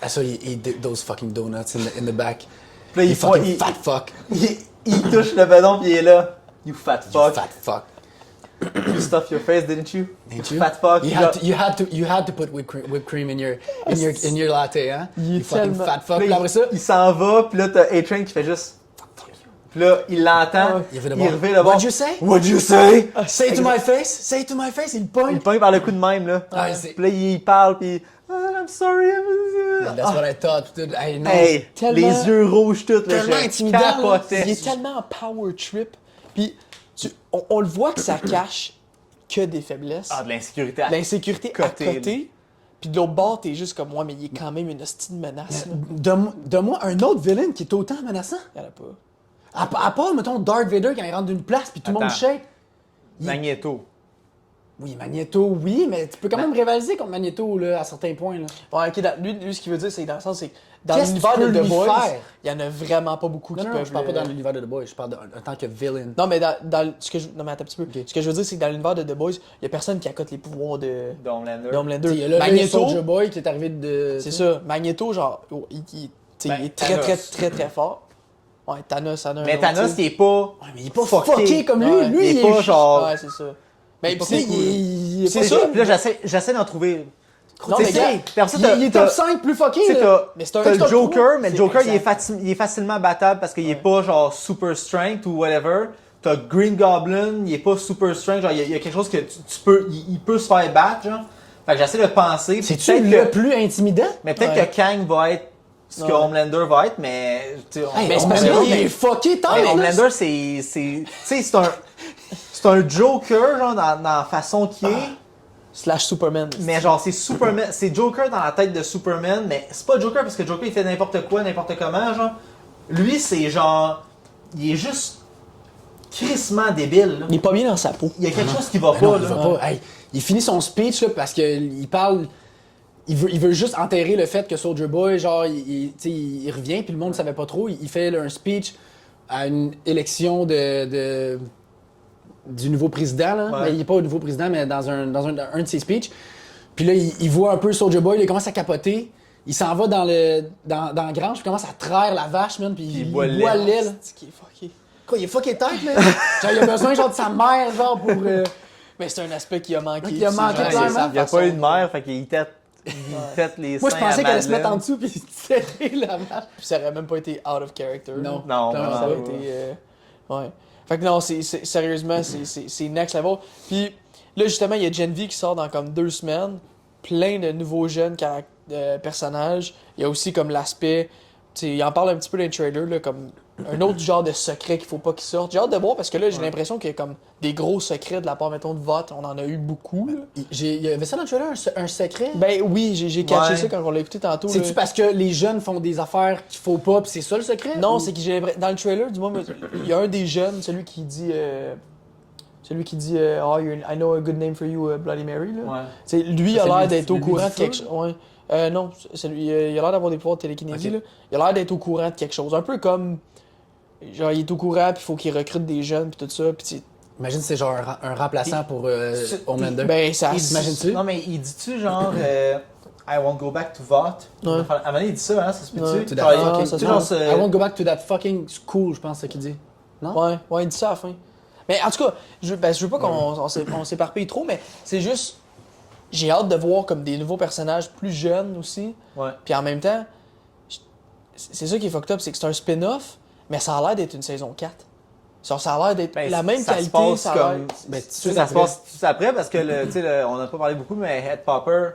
saw you eat those fucking donuts in the back. Puis là, You fucking fat fuck. il touche le ballon puis il est là. You fat You fuck. fat fuck. You stuffed your face, didn't you? Didn't you? Fat fuck. You had to put whipped cream in your latte, hein? Il est You fucking tellement- fat fuck. Puis Puis là, après ça, il s'en va, puis là, t'as A-Train qui fait juste. Puis là, il l'entend. il revient de Il bord. revient de bord. What'd you say? What'd you say? Say it to my face. Say it to my face. Il Il pogne. pogne par le coup de même, là. Ah, c'est- Puis là, il parle, puis. I'm sorry. That's what I thought. Hey, non. Hey, Tellement- les yeux rouges tout, là. Tellement je intimidant, là. capotais. Il est tellement en power trip. Puis on le voit que ça cache que des faiblesses. Ah, de l'insécurité. L'insécurité à côté, côté. Puis de l'autre bord, t'es juste comme moi, mais il est quand même une hostie de menace. là. Donne-moi un autre villain qui est autant menaçant. Y'en a pas. À part, mettons, Darth Vader quand il rentre d'une place puis tout le monde Attends. shake. Magneto. Oui, Magneto, oui, mais tu peux quand même rivaliser contre Magneto là, à certains points. Là. Ouais, ok, lui, ce qu'il veut dire, c'est que dans le sens, c'est que dans Qu'est-ce l'univers que de tu peux The lui Boys, faire? il y en a vraiment pas beaucoup qui Non, peuvent. je parle pas dans l'univers de The Boys, je parle en tant que villain. Non, mais ce que je... Non, mais attends un petit peu. Ce que je veux dire, c'est que dans l'univers de The Boys, il y a personne qui accote les pouvoirs de Homelander. Homelander. Il y a le Magneto, Soldier Boy qui est arrivé de. c'est ça. Magneto, genre, tu sais, Ben, il est très, très, Thanos. très, très fort. Ouais, Thanos, en a un Mais autre, Thanos, tu sais. il est pas. Ouais, mais il est pas fucké comme lui. Ouais, Lui, il est pas genre. Ouais, c'est ça. Mais pas pis c'est cool. il est C'est pas- ça. Puis là, j'essaie d'en trouver. Non, Tu mais sais, gars, puis après ça, Il est top 5 plus fucké. Tu sais, là. Mais c'est un t'as le top Joker, trois. mais le C'est Joker, exact. il est facilement battable parce qu'il est pas genre super strength ou whatever. T'as Green Goblin, il est pas super strength, genre il y a quelque chose que tu peux, il peut se faire battre, genre. Fait que j'essaie de penser. puis C'est-tu peut-être le que, plus intimidant? mais peut-être Ouais. que Kang va être ce que Ouais. Homelander va être, mais tu sais, Mais c'est parce Homelander, que- il est fucké tant. mais là. Homelander, tu sais, c'est un Joker genre dans la façon qu'il est. Slash Superman. Mais genre, c'est Superman, c'est Joker dans la tête de Superman, mais c'est pas Joker parce que Joker il fait n'importe quoi, n'importe comment, genre. Lui, c'est genre. Il est juste crissement débile, là. Il est pas bien dans sa peau. Il y a quelque chose qui va Ben non, pas, il là. va pas. Hey, il finit son speech là, parce qu'il parle. Il veut juste enterrer le fait que Soldier Boy, genre, tu sais, il revient, puis le monde ne savait pas trop. Il fait là, un speech à une élection du nouveau président. Là. Ouais. Mais il n'est pas au nouveau président, mais dans un de ses speeches. Puis là, il voit un peu Soldier Boy, là, il commence à capoter. Il s'en va dans la grange, puis il commence à traire la vache, man, puis il boit le lait. Là. C'est qui est fucké. Quoi, il est fucké tête, là? Genre, il a besoin genre de sa mère, genre, pour... Mais c'est un aspect qui a manqué. Qui a aussi, manqué, genre, clairement. c'est sa Il n'y a façon pas eu de mère, fait qu'il tête les Moi, je seins à pensais qu'elle allait se mettre en Madeleine. dessous, puis serrer la vache. Puis ça aurait même pas été out of character. Non. Non, Clairement, Ça non, aurait non. été. Ouais. Fait que non, sérieusement, c'est next level. Puis là, justement, il y a Gen V qui sort dans comme 2 semaines. Plein de nouveaux jeunes personnages. Il y a aussi comme l'aspect. Tu sais, il en parle un petit peu dans le trailer, là, comme un autre genre de secret qu'il faut pas qu'il sorte. J'ai hâte de voir parce que là, j'ai l'impression qu'il y a comme des gros secrets de la part, mettons, de vote. On en a eu beaucoup. Là. Il y avait ça dans le trailer, un secret? Ben oui, j'ai catché Ouais. ça quand on l'a écouté tantôt. C'est-tu là. parce que les jeunes font des affaires qu'il faut pas, puis c'est ça le secret? Non, Ou- c'est que j'ai l'impression. Dans le trailer, du moins, il y a un des jeunes, celui qui dit. Oh, I know a good name for you, Bloody Mary. Là. Ouais. T'sais, lui Ça, a c'est l'air lui d'être au du courant de feu, quelque chose. Ouais. Non, il a l'air d'avoir des pouvoirs de télékinésie. Ok. Là. Il a l'air d'être au courant de quelque chose. Un peu comme. Genre, il est au courant, puis il faut qu'il recrute des jeunes, puis tout ça. Puis Imagine c'est genre un remplaçant pour Homelander. ben, ça. T'imagines-tu? Non, mais il dit-tu genre. I won't go back to vote. Ouais. À un moment donné, il dit ça, hein, ça se Ouais. peut-tu? To that Genre, fucking- tu sais, ça genre, se I won't go back to that fucking school, je pense, c'est ce qu'il dit. Non? Ouais, il dit ça à la fin. Mais en tout cas, je veux pas on s'éparpille trop, mais c'est juste. J'ai hâte de voir comme des nouveaux personnages plus jeunes aussi. Ouais. Puis en même temps, c'est ça qui est fucked up, c'est que c'est un spin-off, mais ça a l'air d'être une saison 4. Ça a l'air d'être Ben, la même ça qualité, se passe ça a l'air. comme. Ben, Ça se passe tout après parce que tu sais, on n'a pas parlé beaucoup, mais Head Popper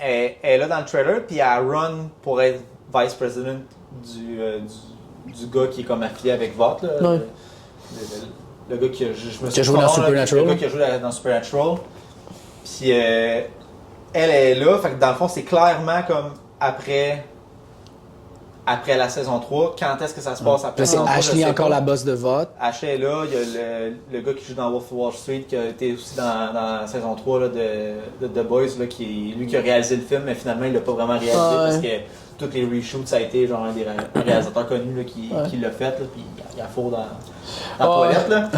est là dans le trailer, puis elle run pour être vice president du gars qui est comme affilié avec Vought. Là, Ouais. le gars qui a, je me Qui a joué dans souviens pas, là, Supernatural. Le gars qui a joué dans Supernatural. Puis elle est là, fait que dans le fond, c'est clairement comme après après la saison 3, quand est-ce que ça se passe après Là, c'est la saison 3, je Ashley sais encore pas. la boss de vote. Ashley est là, il y a le gars qui joue dans Wolf of Wall Street qui a été aussi dans la saison 3 là, de The Boys, là, lui qui a réalisé le film, mais finalement il l'a pas vraiment réalisé parce que tous les reshoots, ça a été genre un des réalisateurs connus là, qui l'a fait, là, puis il y a four dans la toilette. Là.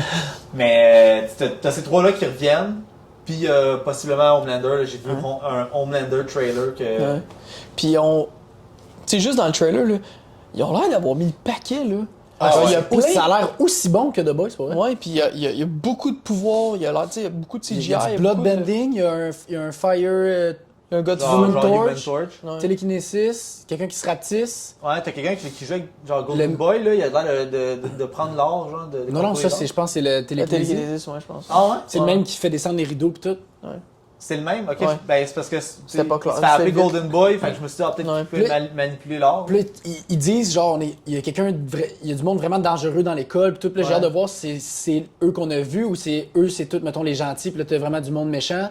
Mais t'as ces trois-là qui reviennent, puis possiblement Homelander, là, j'ai vu un Homelander trailer que... Ouais. Puis tu sais, juste dans le trailer, là, ils ont l'air d'avoir mis le paquet, là. Il y a plein... Ça a l'air aussi bon que The Boys, c'est pas vrai? Ouais, puis il y a beaucoup de pouvoir, il y a l'air, tu sais, il y a beaucoup de CGI. Il y a du bloodbending, il y a un fire... un gars de Human Torch. Torch. Ouais. Télékinésis, quelqu'un qui se rapetisse. Ouais, t'as quelqu'un qui joue avec genre Golden Boy, là, il a l'air de prendre l'or, genre. Non, ça, je pense que c'est le La télékinésis. télékinésis, ouais, je pense. Ah ouais? C'est le même qui fait descendre les rideaux pis tout. Ouais. C'est le même? Ok. Ouais. Ben, c'est parce que C'était pas clair. il se fait appeler C'était vite. Golden Boy, fait que je me suis dit, peut-être Ouais. qu'il peut manipuler l'or. Puis là, ils disent, genre, il y a quelqu'un il y a du monde vraiment dangereux dans l'école, pis tout. Puis là, j'ai hâte de voir si c'est eux qu'on a vus ou c'est tout, mettons, les gentils, puis là, t'as vraiment du monde méchant.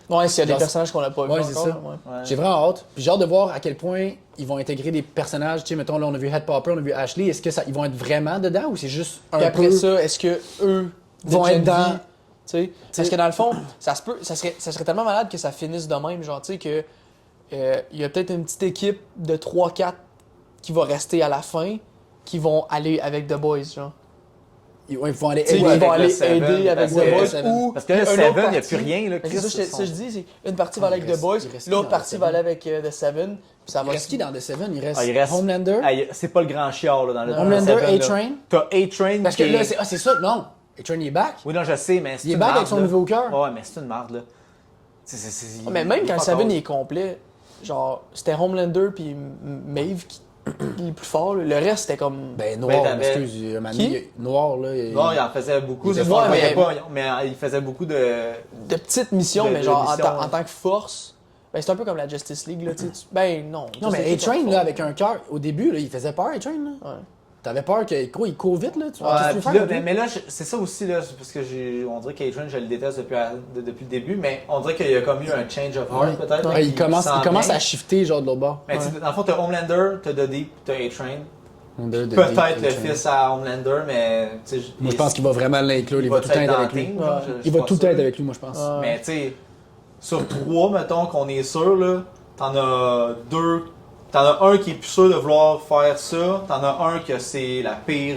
Ouais, s'il y a des Genre, personnages qu'on n'a pas vus ouais, encore. c'est ça. Ouais. J'ai vraiment hâte. Puis j'ai hâte de voir à quel point ils vont intégrer des personnages. Tu sais, mettons, là, on a vu Head Popper, on a vu Ashley. Est-ce que ils vont être vraiment dedans ou c'est juste un Puis après peu... ça, est-ce que eux Vont être dans- Tu sais, parce que dans le fond, ça serait tellement malade que ça finisse de même, genre, tu sais, que il y a peut-être une petite équipe de 3-4 qui va rester à la fin, qui vont aller avec The Boys, genre. Ils vont aller Tu sais, aider ils vont avec aller le Seven, aider avec parce The que- Boys, Seven. ou Parce que là, une Seven, autre il n'y a partie- plus rien, là. Fait que c'est ça, ça, je dis, c'est une partie va aller avec il The Boys, reste qui l'autre dans partie The va Seven? aller avec The Seven, puis ça Il va... reste qui dans The Seven? Il reste, Il reste- Homelander, C'est pas le grand chiard, là, dans le Homelander, Seven, là. A-Train. T'as A-Train Parce que qui là, est- c'est ça, non. A-Train, il est back. Oui, non, je sais, mais c'est Il est une back marde, avec son là. nouveau cœur. Ouais, mais c'est une marde, là. Mais même il quand le fuck Seven all. il est complet, genre, c'était Homelander puis Maeve qui est le plus fort, là. Le reste, c'était comme... Ben, Noir, t'avais- excuse, Qui? Noir, là. Non, il en faisait beaucoup. Il Ça, était je m'en fort, rappelais mais- pas, mais il faisait beaucoup de... de petites missions, De mais genre missions, en ouais. tant que force, ben c'est un peu comme la Justice League, là, tu sais. Ben non. Non, mais Justice League, A-Train, c'est là, pas avec un cœur, au début, là, il faisait peur, A-Train, là. fort. Ouais. T'avais peur qu'il court vite, là. Qu'est-ce que Ouais, tu veux puis faire? là, mais là, c'est ça aussi, là, c'est parce que on dirait qu'Adrian, je le déteste depuis le début, mais on dirait qu'il y a comme eu un change of heart, Ouais. peut-être. Ouais, il commence à à shifter, genre, de l'autre bord. Mais tu sais, dans le fond, t'as Homelander, t'as The Deep, t'as A-Train. Peut-être Peut-être le fils à Homelander, mais tu sais, Moi, je pense qu'il va vraiment l'inclure. Il va tout le temps être avec lui. Il va tout le temps être avec lui, moi, je pense. Ouais. Mais tu sais, sur 3, mettons qu'on est sûr, là, t'en as 2. T'en as un qui est plus sûr de vouloir faire ça, t'en as un que c'est la pire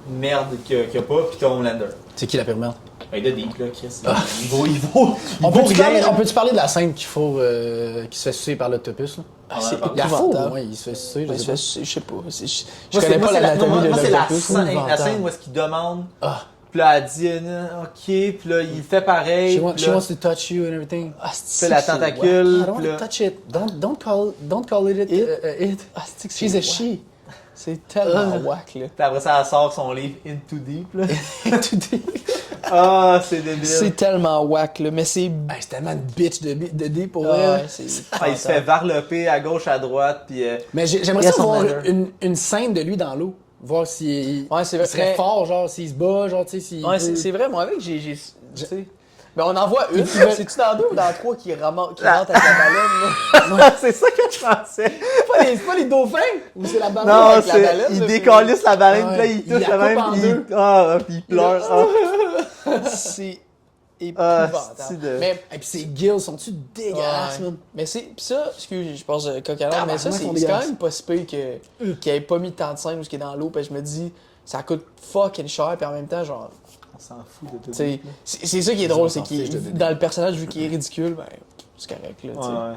merde qu'il y a pas, pis t'as Homelander. C'est qui la pire merde? Ben, The Deep, là, Chris. Il vaut On rien. peut-tu parler de la scène qui se fait sucer par l'Octopus, là? C'est Il y a faux, épouvantable. ouais, il se fait sucer, Ben, je sais pas. je sais pas. Je Moi, connais pas l'anatomie de moi, c'est la l'octopus. scène où est-ce qu'il demande, Ah. pis là, elle dit, ok, pis là, il fait pareil, She pis là, wants to touch you and everything. Ah, fait la tentacule, I don't pis want là, to touch it. Don't call it it. Ah, c'est que She's c'est a she. C'est tellement whack, là. pis après ça, elle sort son livre Into Deep, là. Tout dit. Ah, c'est débile. C'est tellement whack, là. Mais c'est... Hey, c'est tellement une bitch de D pour Ouais, vrai. c'est... Ah, il se fait varloper à gauche, à droite, puis Mais j'aimerais Yes, ça voir Homelander. une scène de lui dans l'eau. Voir s'il Ouais, c'est il vrai. serait Mais- fort, genre, s'il se bat, genre, tu sais, s'il Ouais, peut- c'est vrai, moi, avec, tu sais... Mais on en voit une. C'est-tu dans deux ou dans trois qui rentre avec la baleine, là? c'est ça que je pensais. C'est pas les dauphins? Ou c'est la baleine? Non, avec la c'est, baleine, il là, décalisse la baleine, Ouais. puis là, il Il touche la le même, coupe en puis deux. puis il pleure. C'est Ah, épouvantable. c'est de- Mais... Et puis ses gills sont-tu dégueulasses, Ouais. man? Mais c'est. Pis ça, excuse, je pense coq à l'âne, mais ça, Tabarnak, c'est sont c'est quand dégueulasses. même pas si pire qu'il ait pas mis tant de scènes où il est dans l'eau, pis je me dis, ça coûte fucking cher, pis en même temps, genre. On s'en fout de tout. Tu sais, c'est ça qui est Ils drôle, ont c'est s'en fiche de qu'il Dédé. dans le personnage, vu qu'il est ridicule, ben, c'est correct, là, tu sais. Ouais.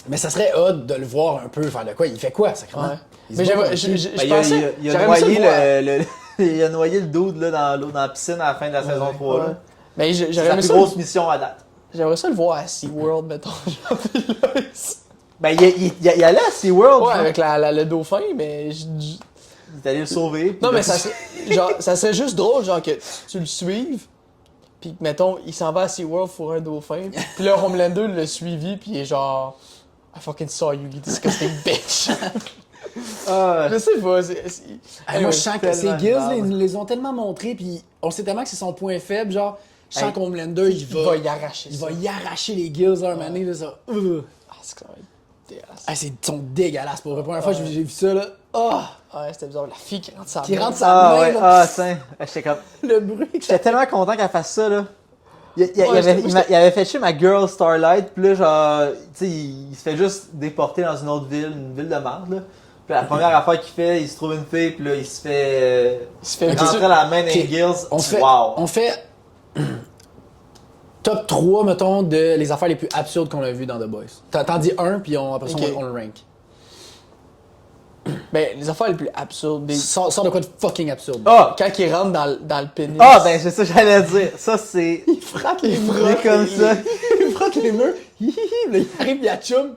Mais ça serait hot de le voir un peu faire de quoi. Il fait quoi, sacrément? Ouais. Il se Mais bat j'aimerais- contre qui? je Ben, pensais. il a j'aurais aimé ça noyé le voir. il a noyé le dude là, dans l'eau, dans la piscine à la fin de la saison 3. Ouais. Là. Mais C'est j'aurais la aimé plus ça. grosse mission à date. J'aimerais ça le voir à SeaWorld, mettons. Genre, puis là, Ben, il allait à SeaWorld. ouais, là. avec le dauphin, mais. Il est allé le sauver. puis Non, là, mais ça serait juste drôle, genre, que tu le suives, pis mettons, il s'en va à SeaWorld pour un dauphin, pis là, Homelander l'a suivi, pis il est genre. I fucking saw you, you disgusting bitch. Ah, Je sais pas, c'est. Moi, je sens que ces tellement gills, là, grave. ils nous les ont tellement montrés, puis on sait tellement que c'est son point faible, genre, je sens Hey, qu'Homelander, il va y arracher il ça. va y arracher les gills, là, un moment donné, là, ça. Ah, c'est que ça va être dégueulasse. Ah, ils sont dégueulasses, pour la première fois que j'ai vu ça, là. Ouais, c'était bizarre. La fille qui rentre sa Qui main. rentre sa main, ouais, là. tiens. J'étais comme. Le bruit. J'étais tellement content qu'elle fasse ça, là. Il j'étais- avait fait chez ma girl Starlight, puis là, genre, tu sais, il se fait juste déporter dans une autre ville, une ville de merde, là. Puis la première affaire qu'il fait, il se trouve une fille, puis là, il se fait rentrer la main dans les gills. On fait top 3, mettons, de les affaires les plus absurdes qu'on a vues dans The Boys. T'en dis un, puis après ça, Ok. on le rank. Ben, les affaires les plus absurdes. Sors de quoi de fucking absurde. Ah! Quand il rentre dans le pénis. Ah, ben, c'est ça que j'allais dire. Ça, c'est. Il frappe les murs. C'est comme ça. Il frappe les murs. Là, il arrive, il achum.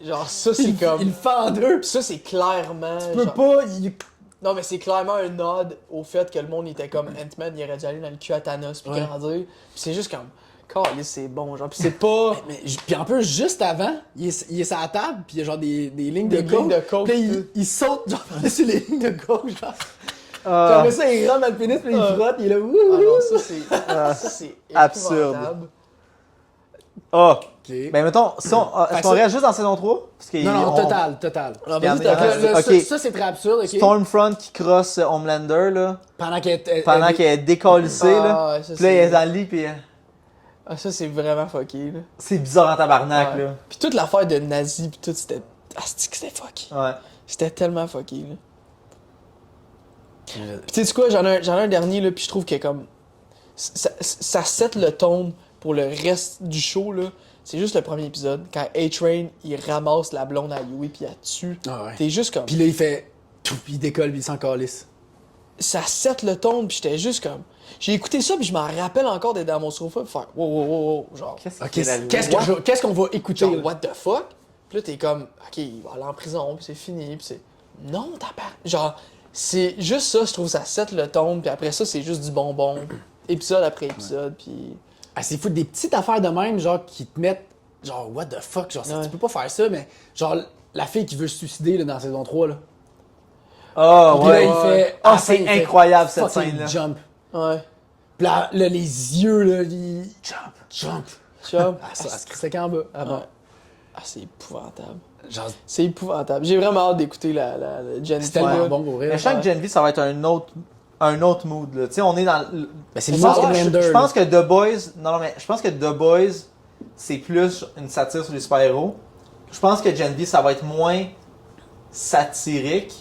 Genre, ça, c'est comme. Il le fait en deux. Ça, c'est clairement. Tu peux genre- pas. Non, mais c'est clairement un nod au fait que le monde était comme Ant-Man, il aurait dû aller dans le cul à Thanos puis Ouais. grandir. Puis c'est juste comme. Caliste, c'est bon, genre. Puis c'est pas. Puis en plus, juste avant, il est sur la table, puis il y a genre des lignes Des de coke. lignes de coke, Puis là, tout. il saute genre par-dessus les lignes de coke, genre. Puis Ah, après ça, il rentre dans le pénis, puis il frotte, il est là. Wouhou! Ah non, ça, c'est Absurde. épouvantable. ah. Ok. Ben, mettons, si on, est-ce Fait qu'on ça- reste juste dans saison 3? Parce que Non, on- total. Ah, Regarde, vas-y, t'as regarde. fait- Ok. Ça, c'est très absurde, ok? Stormfront qui crosse Homelander, là, Pendant qu'elle pendant qu'elle est décalissée, là. Ah, ouais, ça, Puis là, elle est c'est. dans le lit, puis Ah, ça, c'est vraiment fucké, là. c'est bizarre en tabarnak, Ouais. là. Puis toute l'affaire de nazi, puis tout, c'était. Ah, c'était fucké. Ouais. C'était tellement fucké, là. Puis tu sais quoi, j'en ai un dernier, là, puis je trouve que comme. Ça set le ton pour le reste du show, là. C'est juste le premier épisode. Quand A-Train, il ramasse la blonde à Yui, puis elle tue. Ah ouais. T'es juste comme. Puis là, il fait. Puis il décolle, puis il s'en calisse. Ça set le ton, puis j'étais juste comme. J'ai écouté ça, puis je m'en rappelle encore d'être dans mon sofa, puis faire wow, wow, wow, wow, genre. Qu'est-ce Ok, qu'il a qu'est-ce qu'on va écouter? Genre, là? what the fuck? Puis là, t'es comme, ok, il va aller en prison, puis c'est fini, puis c'est. Non, t'as pas. Genre, c'est juste ça, je trouve ça set le ton, puis après ça, c'est juste du bonbon, épisode après épisode, puis. Ah, c'est fou, des petites affaires de même, genre, qui te mettent. Genre, what the fuck? Genre, Ouais. tu peux pas faire ça, mais. Genre, la fille qui veut se suicider là, dans saison 3, là. Ah, Puis là, ouais. il fait. Ah, à la c'est fin, il fait incroyable, cette fucking scène-là. Jump. Ouais. Puis là, les yeux, là, ils. Jump. Chum. Ah, ça se crissait qu'en bas. Ah bon. Ouais. Ah, c'est épouvantable. Genre, C'est épouvantable. J'ai vraiment hâte d'écouter la Gen c'est Z, tellement là. bon pour vrai. Mais je sens que Gen V, ça va être un autre mood, là. Tu sais, on est dans. Ben, c'est le Ça, mood je Homelander. je pense que The Boys. Non, mais je pense que The Boys, c'est plus une satire sur les super-héros. Je pense que Gen V, ça va être moins satirique,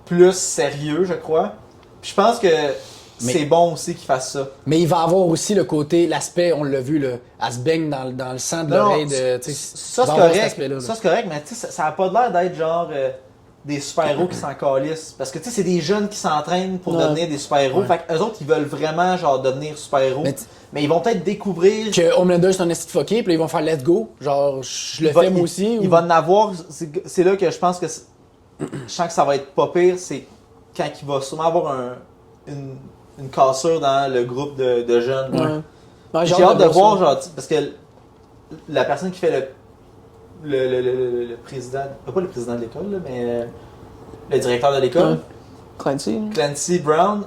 plus sérieux, je crois. Puis je pense que c'est bon aussi qu'ils fassent ça. Mais il va avoir aussi le côté, l'aspect, on l'a vu, là, elle se baigne dans le sang de Non, l'oreille de. tu sais, Ça, il c'est va avoir cet correct. aspect-là, là. Ça, c'est correct, mais tu sais, ça a pas l'air d'être genre des super-héros qui s'en calissent. Parce que tu sais, c'est des jeunes qui s'entraînent pour Ouais. devenir des super-héros. Ouais. Fait qu'eux autres, ils veulent vraiment genre devenir super-héros. Mais Mais, t- ils vont peut-être découvrir. Que Homelander c'est un esti de fucké, puis là, ils vont faire let's go. Genre, je le il va- fais moi il- aussi. Il ou- va en avoir. C'est là que je pense que. Je sens que ça va être pas pire. C'est quand il va sûrement avoir une cassure dans le groupe de jeunes. Ouais. Ouais, J'ai hâte de voir, ça. genre, parce que la personne qui fait le président, pas le président de l'école, là, mais le directeur de l'école, Ouais. Clancy. Clancy Brown,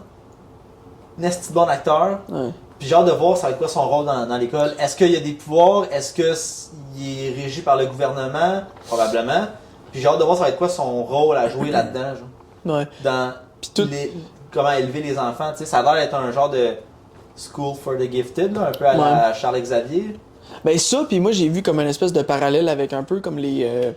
un esti de bon acteur. Ouais. Puis j'ai hâte de voir ça va être quoi son rôle dans l'école. Est-ce qu'il y a des pouvoirs? Est-ce qu'il est régi par le gouvernement? Probablement. Puis j'ai hâte de voir ça va être quoi son rôle à jouer là-dedans, genre. Ouais. Dans Puis tout. comment élever les enfants. Tu sais, ça a l'air d'être un genre de School for the Gifted, là, un peu à la Charles Xavier. Ben ça, puis moi j'ai vu comme une espèce de parallèle avec un peu comme les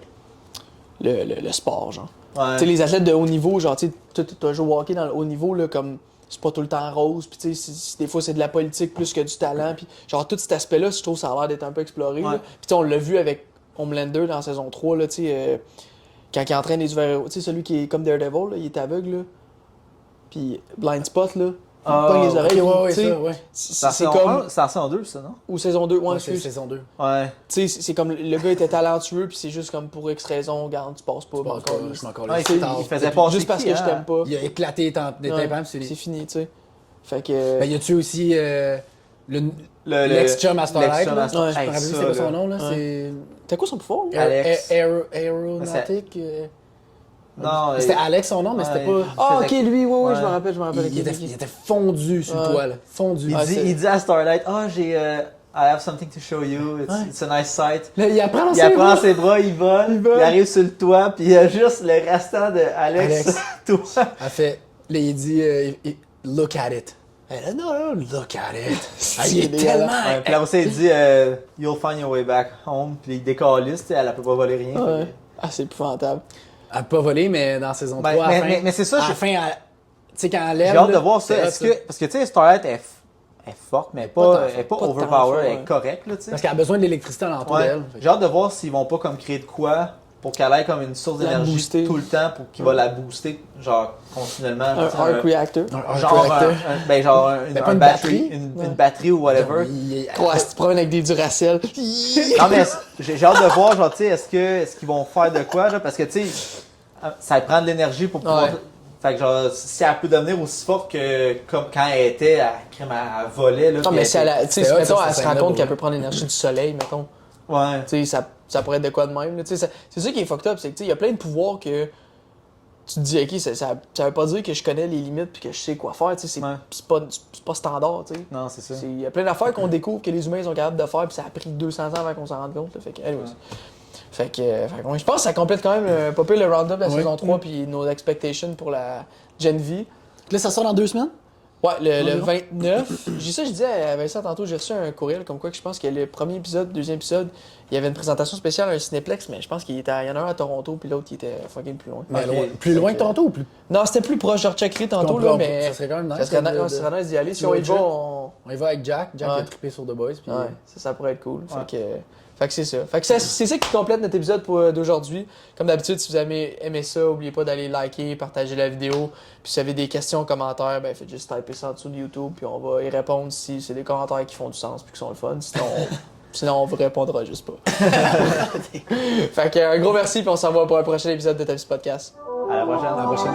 le sport, genre. Ouais. Tu sais, les athlètes de haut niveau, genre, tu sais, t'as joué au hockey dans le haut niveau, là, comme c'est pas tout le temps rose, puis tu sais, des fois c'est de la politique plus que du talent, puis genre tout cet aspect-là, je trouve ça a l'air d'être un peu exploré. Ouais. Là. Puis tu sais, on l'a vu avec Homelander dans saison 3, là, tu sais, quand il entraîne les super-héros, tu sais, celui qui est comme Daredevil, là, il est aveugle, là, puis Blind Spot, là, il pogne les oreilles, Ok, ouais, tu sais, ça, ouais. c'est comme... C'est en saison 2, ça, non? Ou saison 2, ouais, Ouais, c'est excuse. saison 2. Ouais. Tu sais, c'est comme le gars était talentueux, puis c'est juste comme pour X raison, regarde, tu passes pas, Je mais m'en encore calisse, là, je m'en Ouais, calisse. il faisait passer juste parce qui, que je hein? t'aime pas. Il a éclaté des Ouais, tympans, c'est fini, tu sais. Fait que. Ben, y a-tu aussi Le- l'ex-chum à Starlight, l'ex-chum là? à Starlight. Je me rappelle Hey, plus ça, c'est quoi son là. nom, là? Ouais. C'est... T'as quoi son pouvoir, lui? Alex. Aéronautique. Non, C'était Alex son nom, mais c'était Ouais. pas... Ah, ok, lui, oui, Ouais. je me rappelle. Il ok, était, ok. il était fondu sur le Ouais. toit, là. Fondu. Il, Ouais, dit, c'est- il dit à Starlight, I have something to show you, it's a nice sight. Là, il apprend Dans ses bras, il vole, il arrive sur le toit, puis il y a juste le restant de Alex. Toi. Elle fait, là, il dit, look at it. Elle dit, non, look at it. Il est tellement. Ouais, puis après ça, il dit, you'll find your way back home, puis il décalisse, elle peut pas voler rien. Ouais. Ah, c'est épouvantable. Elle peut pas voler, mais dans saison 3, à la fin, mais c'est ça, à la fin, tu sais, quand elle lève. j'ai hâte de voir ça. parce Parce que tu sais, Starlight est forte, mais elle est pas overpower, elle est correcte, là, tu sais. Parce qu'elle a besoin de l'électricité alentour d'elle. J'ai hâte de voir s'ils vont pas comme créer de quoi pour qu'elle ait comme une source d'énergie tout le temps pour qu'il va la booster, genre, continuellement. Un arc reactor. Genre une batterie, une batterie ou whatever. Ouais, si tu promènes avec des Duracell. Non, mais j'ai hâte de voir, genre, tu sais, est-ce qu'ils vont faire de quoi, genre, parce que, tu sais, ça prend de l'énergie pour pouvoir. Ouais. Fait que, genre, si elle peut devenir aussi forte que comme quand elle était, elle volait, là. Non, mais si elle, tu sais, mettons, elle se rend compte qu'elle ouais. peut prendre l'énergie du soleil, mettons. Ouais. Tu sais, ça pourrait être de quoi de même. Tu sais, c'est ça qui est fucked up, c'est que, tu sais, il y a plein de pouvoirs que tu te dis, ok, ça veut pas dire que je connais les limites puis que je sais quoi faire, tu sais, c'est pas standard, tu sais. Non, c'est ça. Il y a plein d'affaires qu'on découvre que les humains sont capables de faire puis ça a pris 200 ans avant qu'on s'en rende compte, là. Fait que, anyways. Fait que je pense que ça complète quand même pas pire le round-up de la saison 3 puis nos expectations pour la Gen V. Là, ça sort dans 2 semaines? Ouais, le 29. Je disais à Vincent tantôt, j'ai reçu un courriel comme quoi que je pense que le premier épisode, deuxième épisode, il y avait une présentation spéciale à un Cinéplex, mais je pense qu'il y en a un à Toronto puis l'autre qui était fucking plus loin. Mais plus loin que Toronto ou plus? Non, c'était plus proche, je recheckerai tantôt, là, mais. Ça serait quand même nice. Ça serait nice d'y aller. Si on y va, on y va avec Jack. Jack a trippé sur The Boys. Puis... Ouais, ça pourrait être cool. Fait que c'est ça. Fait que c'est ça qui complète notre épisode d'aujourd'hui. Comme d'habitude, si vous avez aimé ça, n'oubliez pas d'aller liker, partager la vidéo. Puis si vous avez des questions, commentaires, ben faites juste typer ça en dessous de YouTube. Puis on va y répondre si c'est des commentaires qui font du sens puis qui sont le fun. Sinon on vous répondra juste pas. Fait que un gros merci puis on s'en va pour un prochain épisode de Tapis Podcast. À la prochaine. À la prochaine.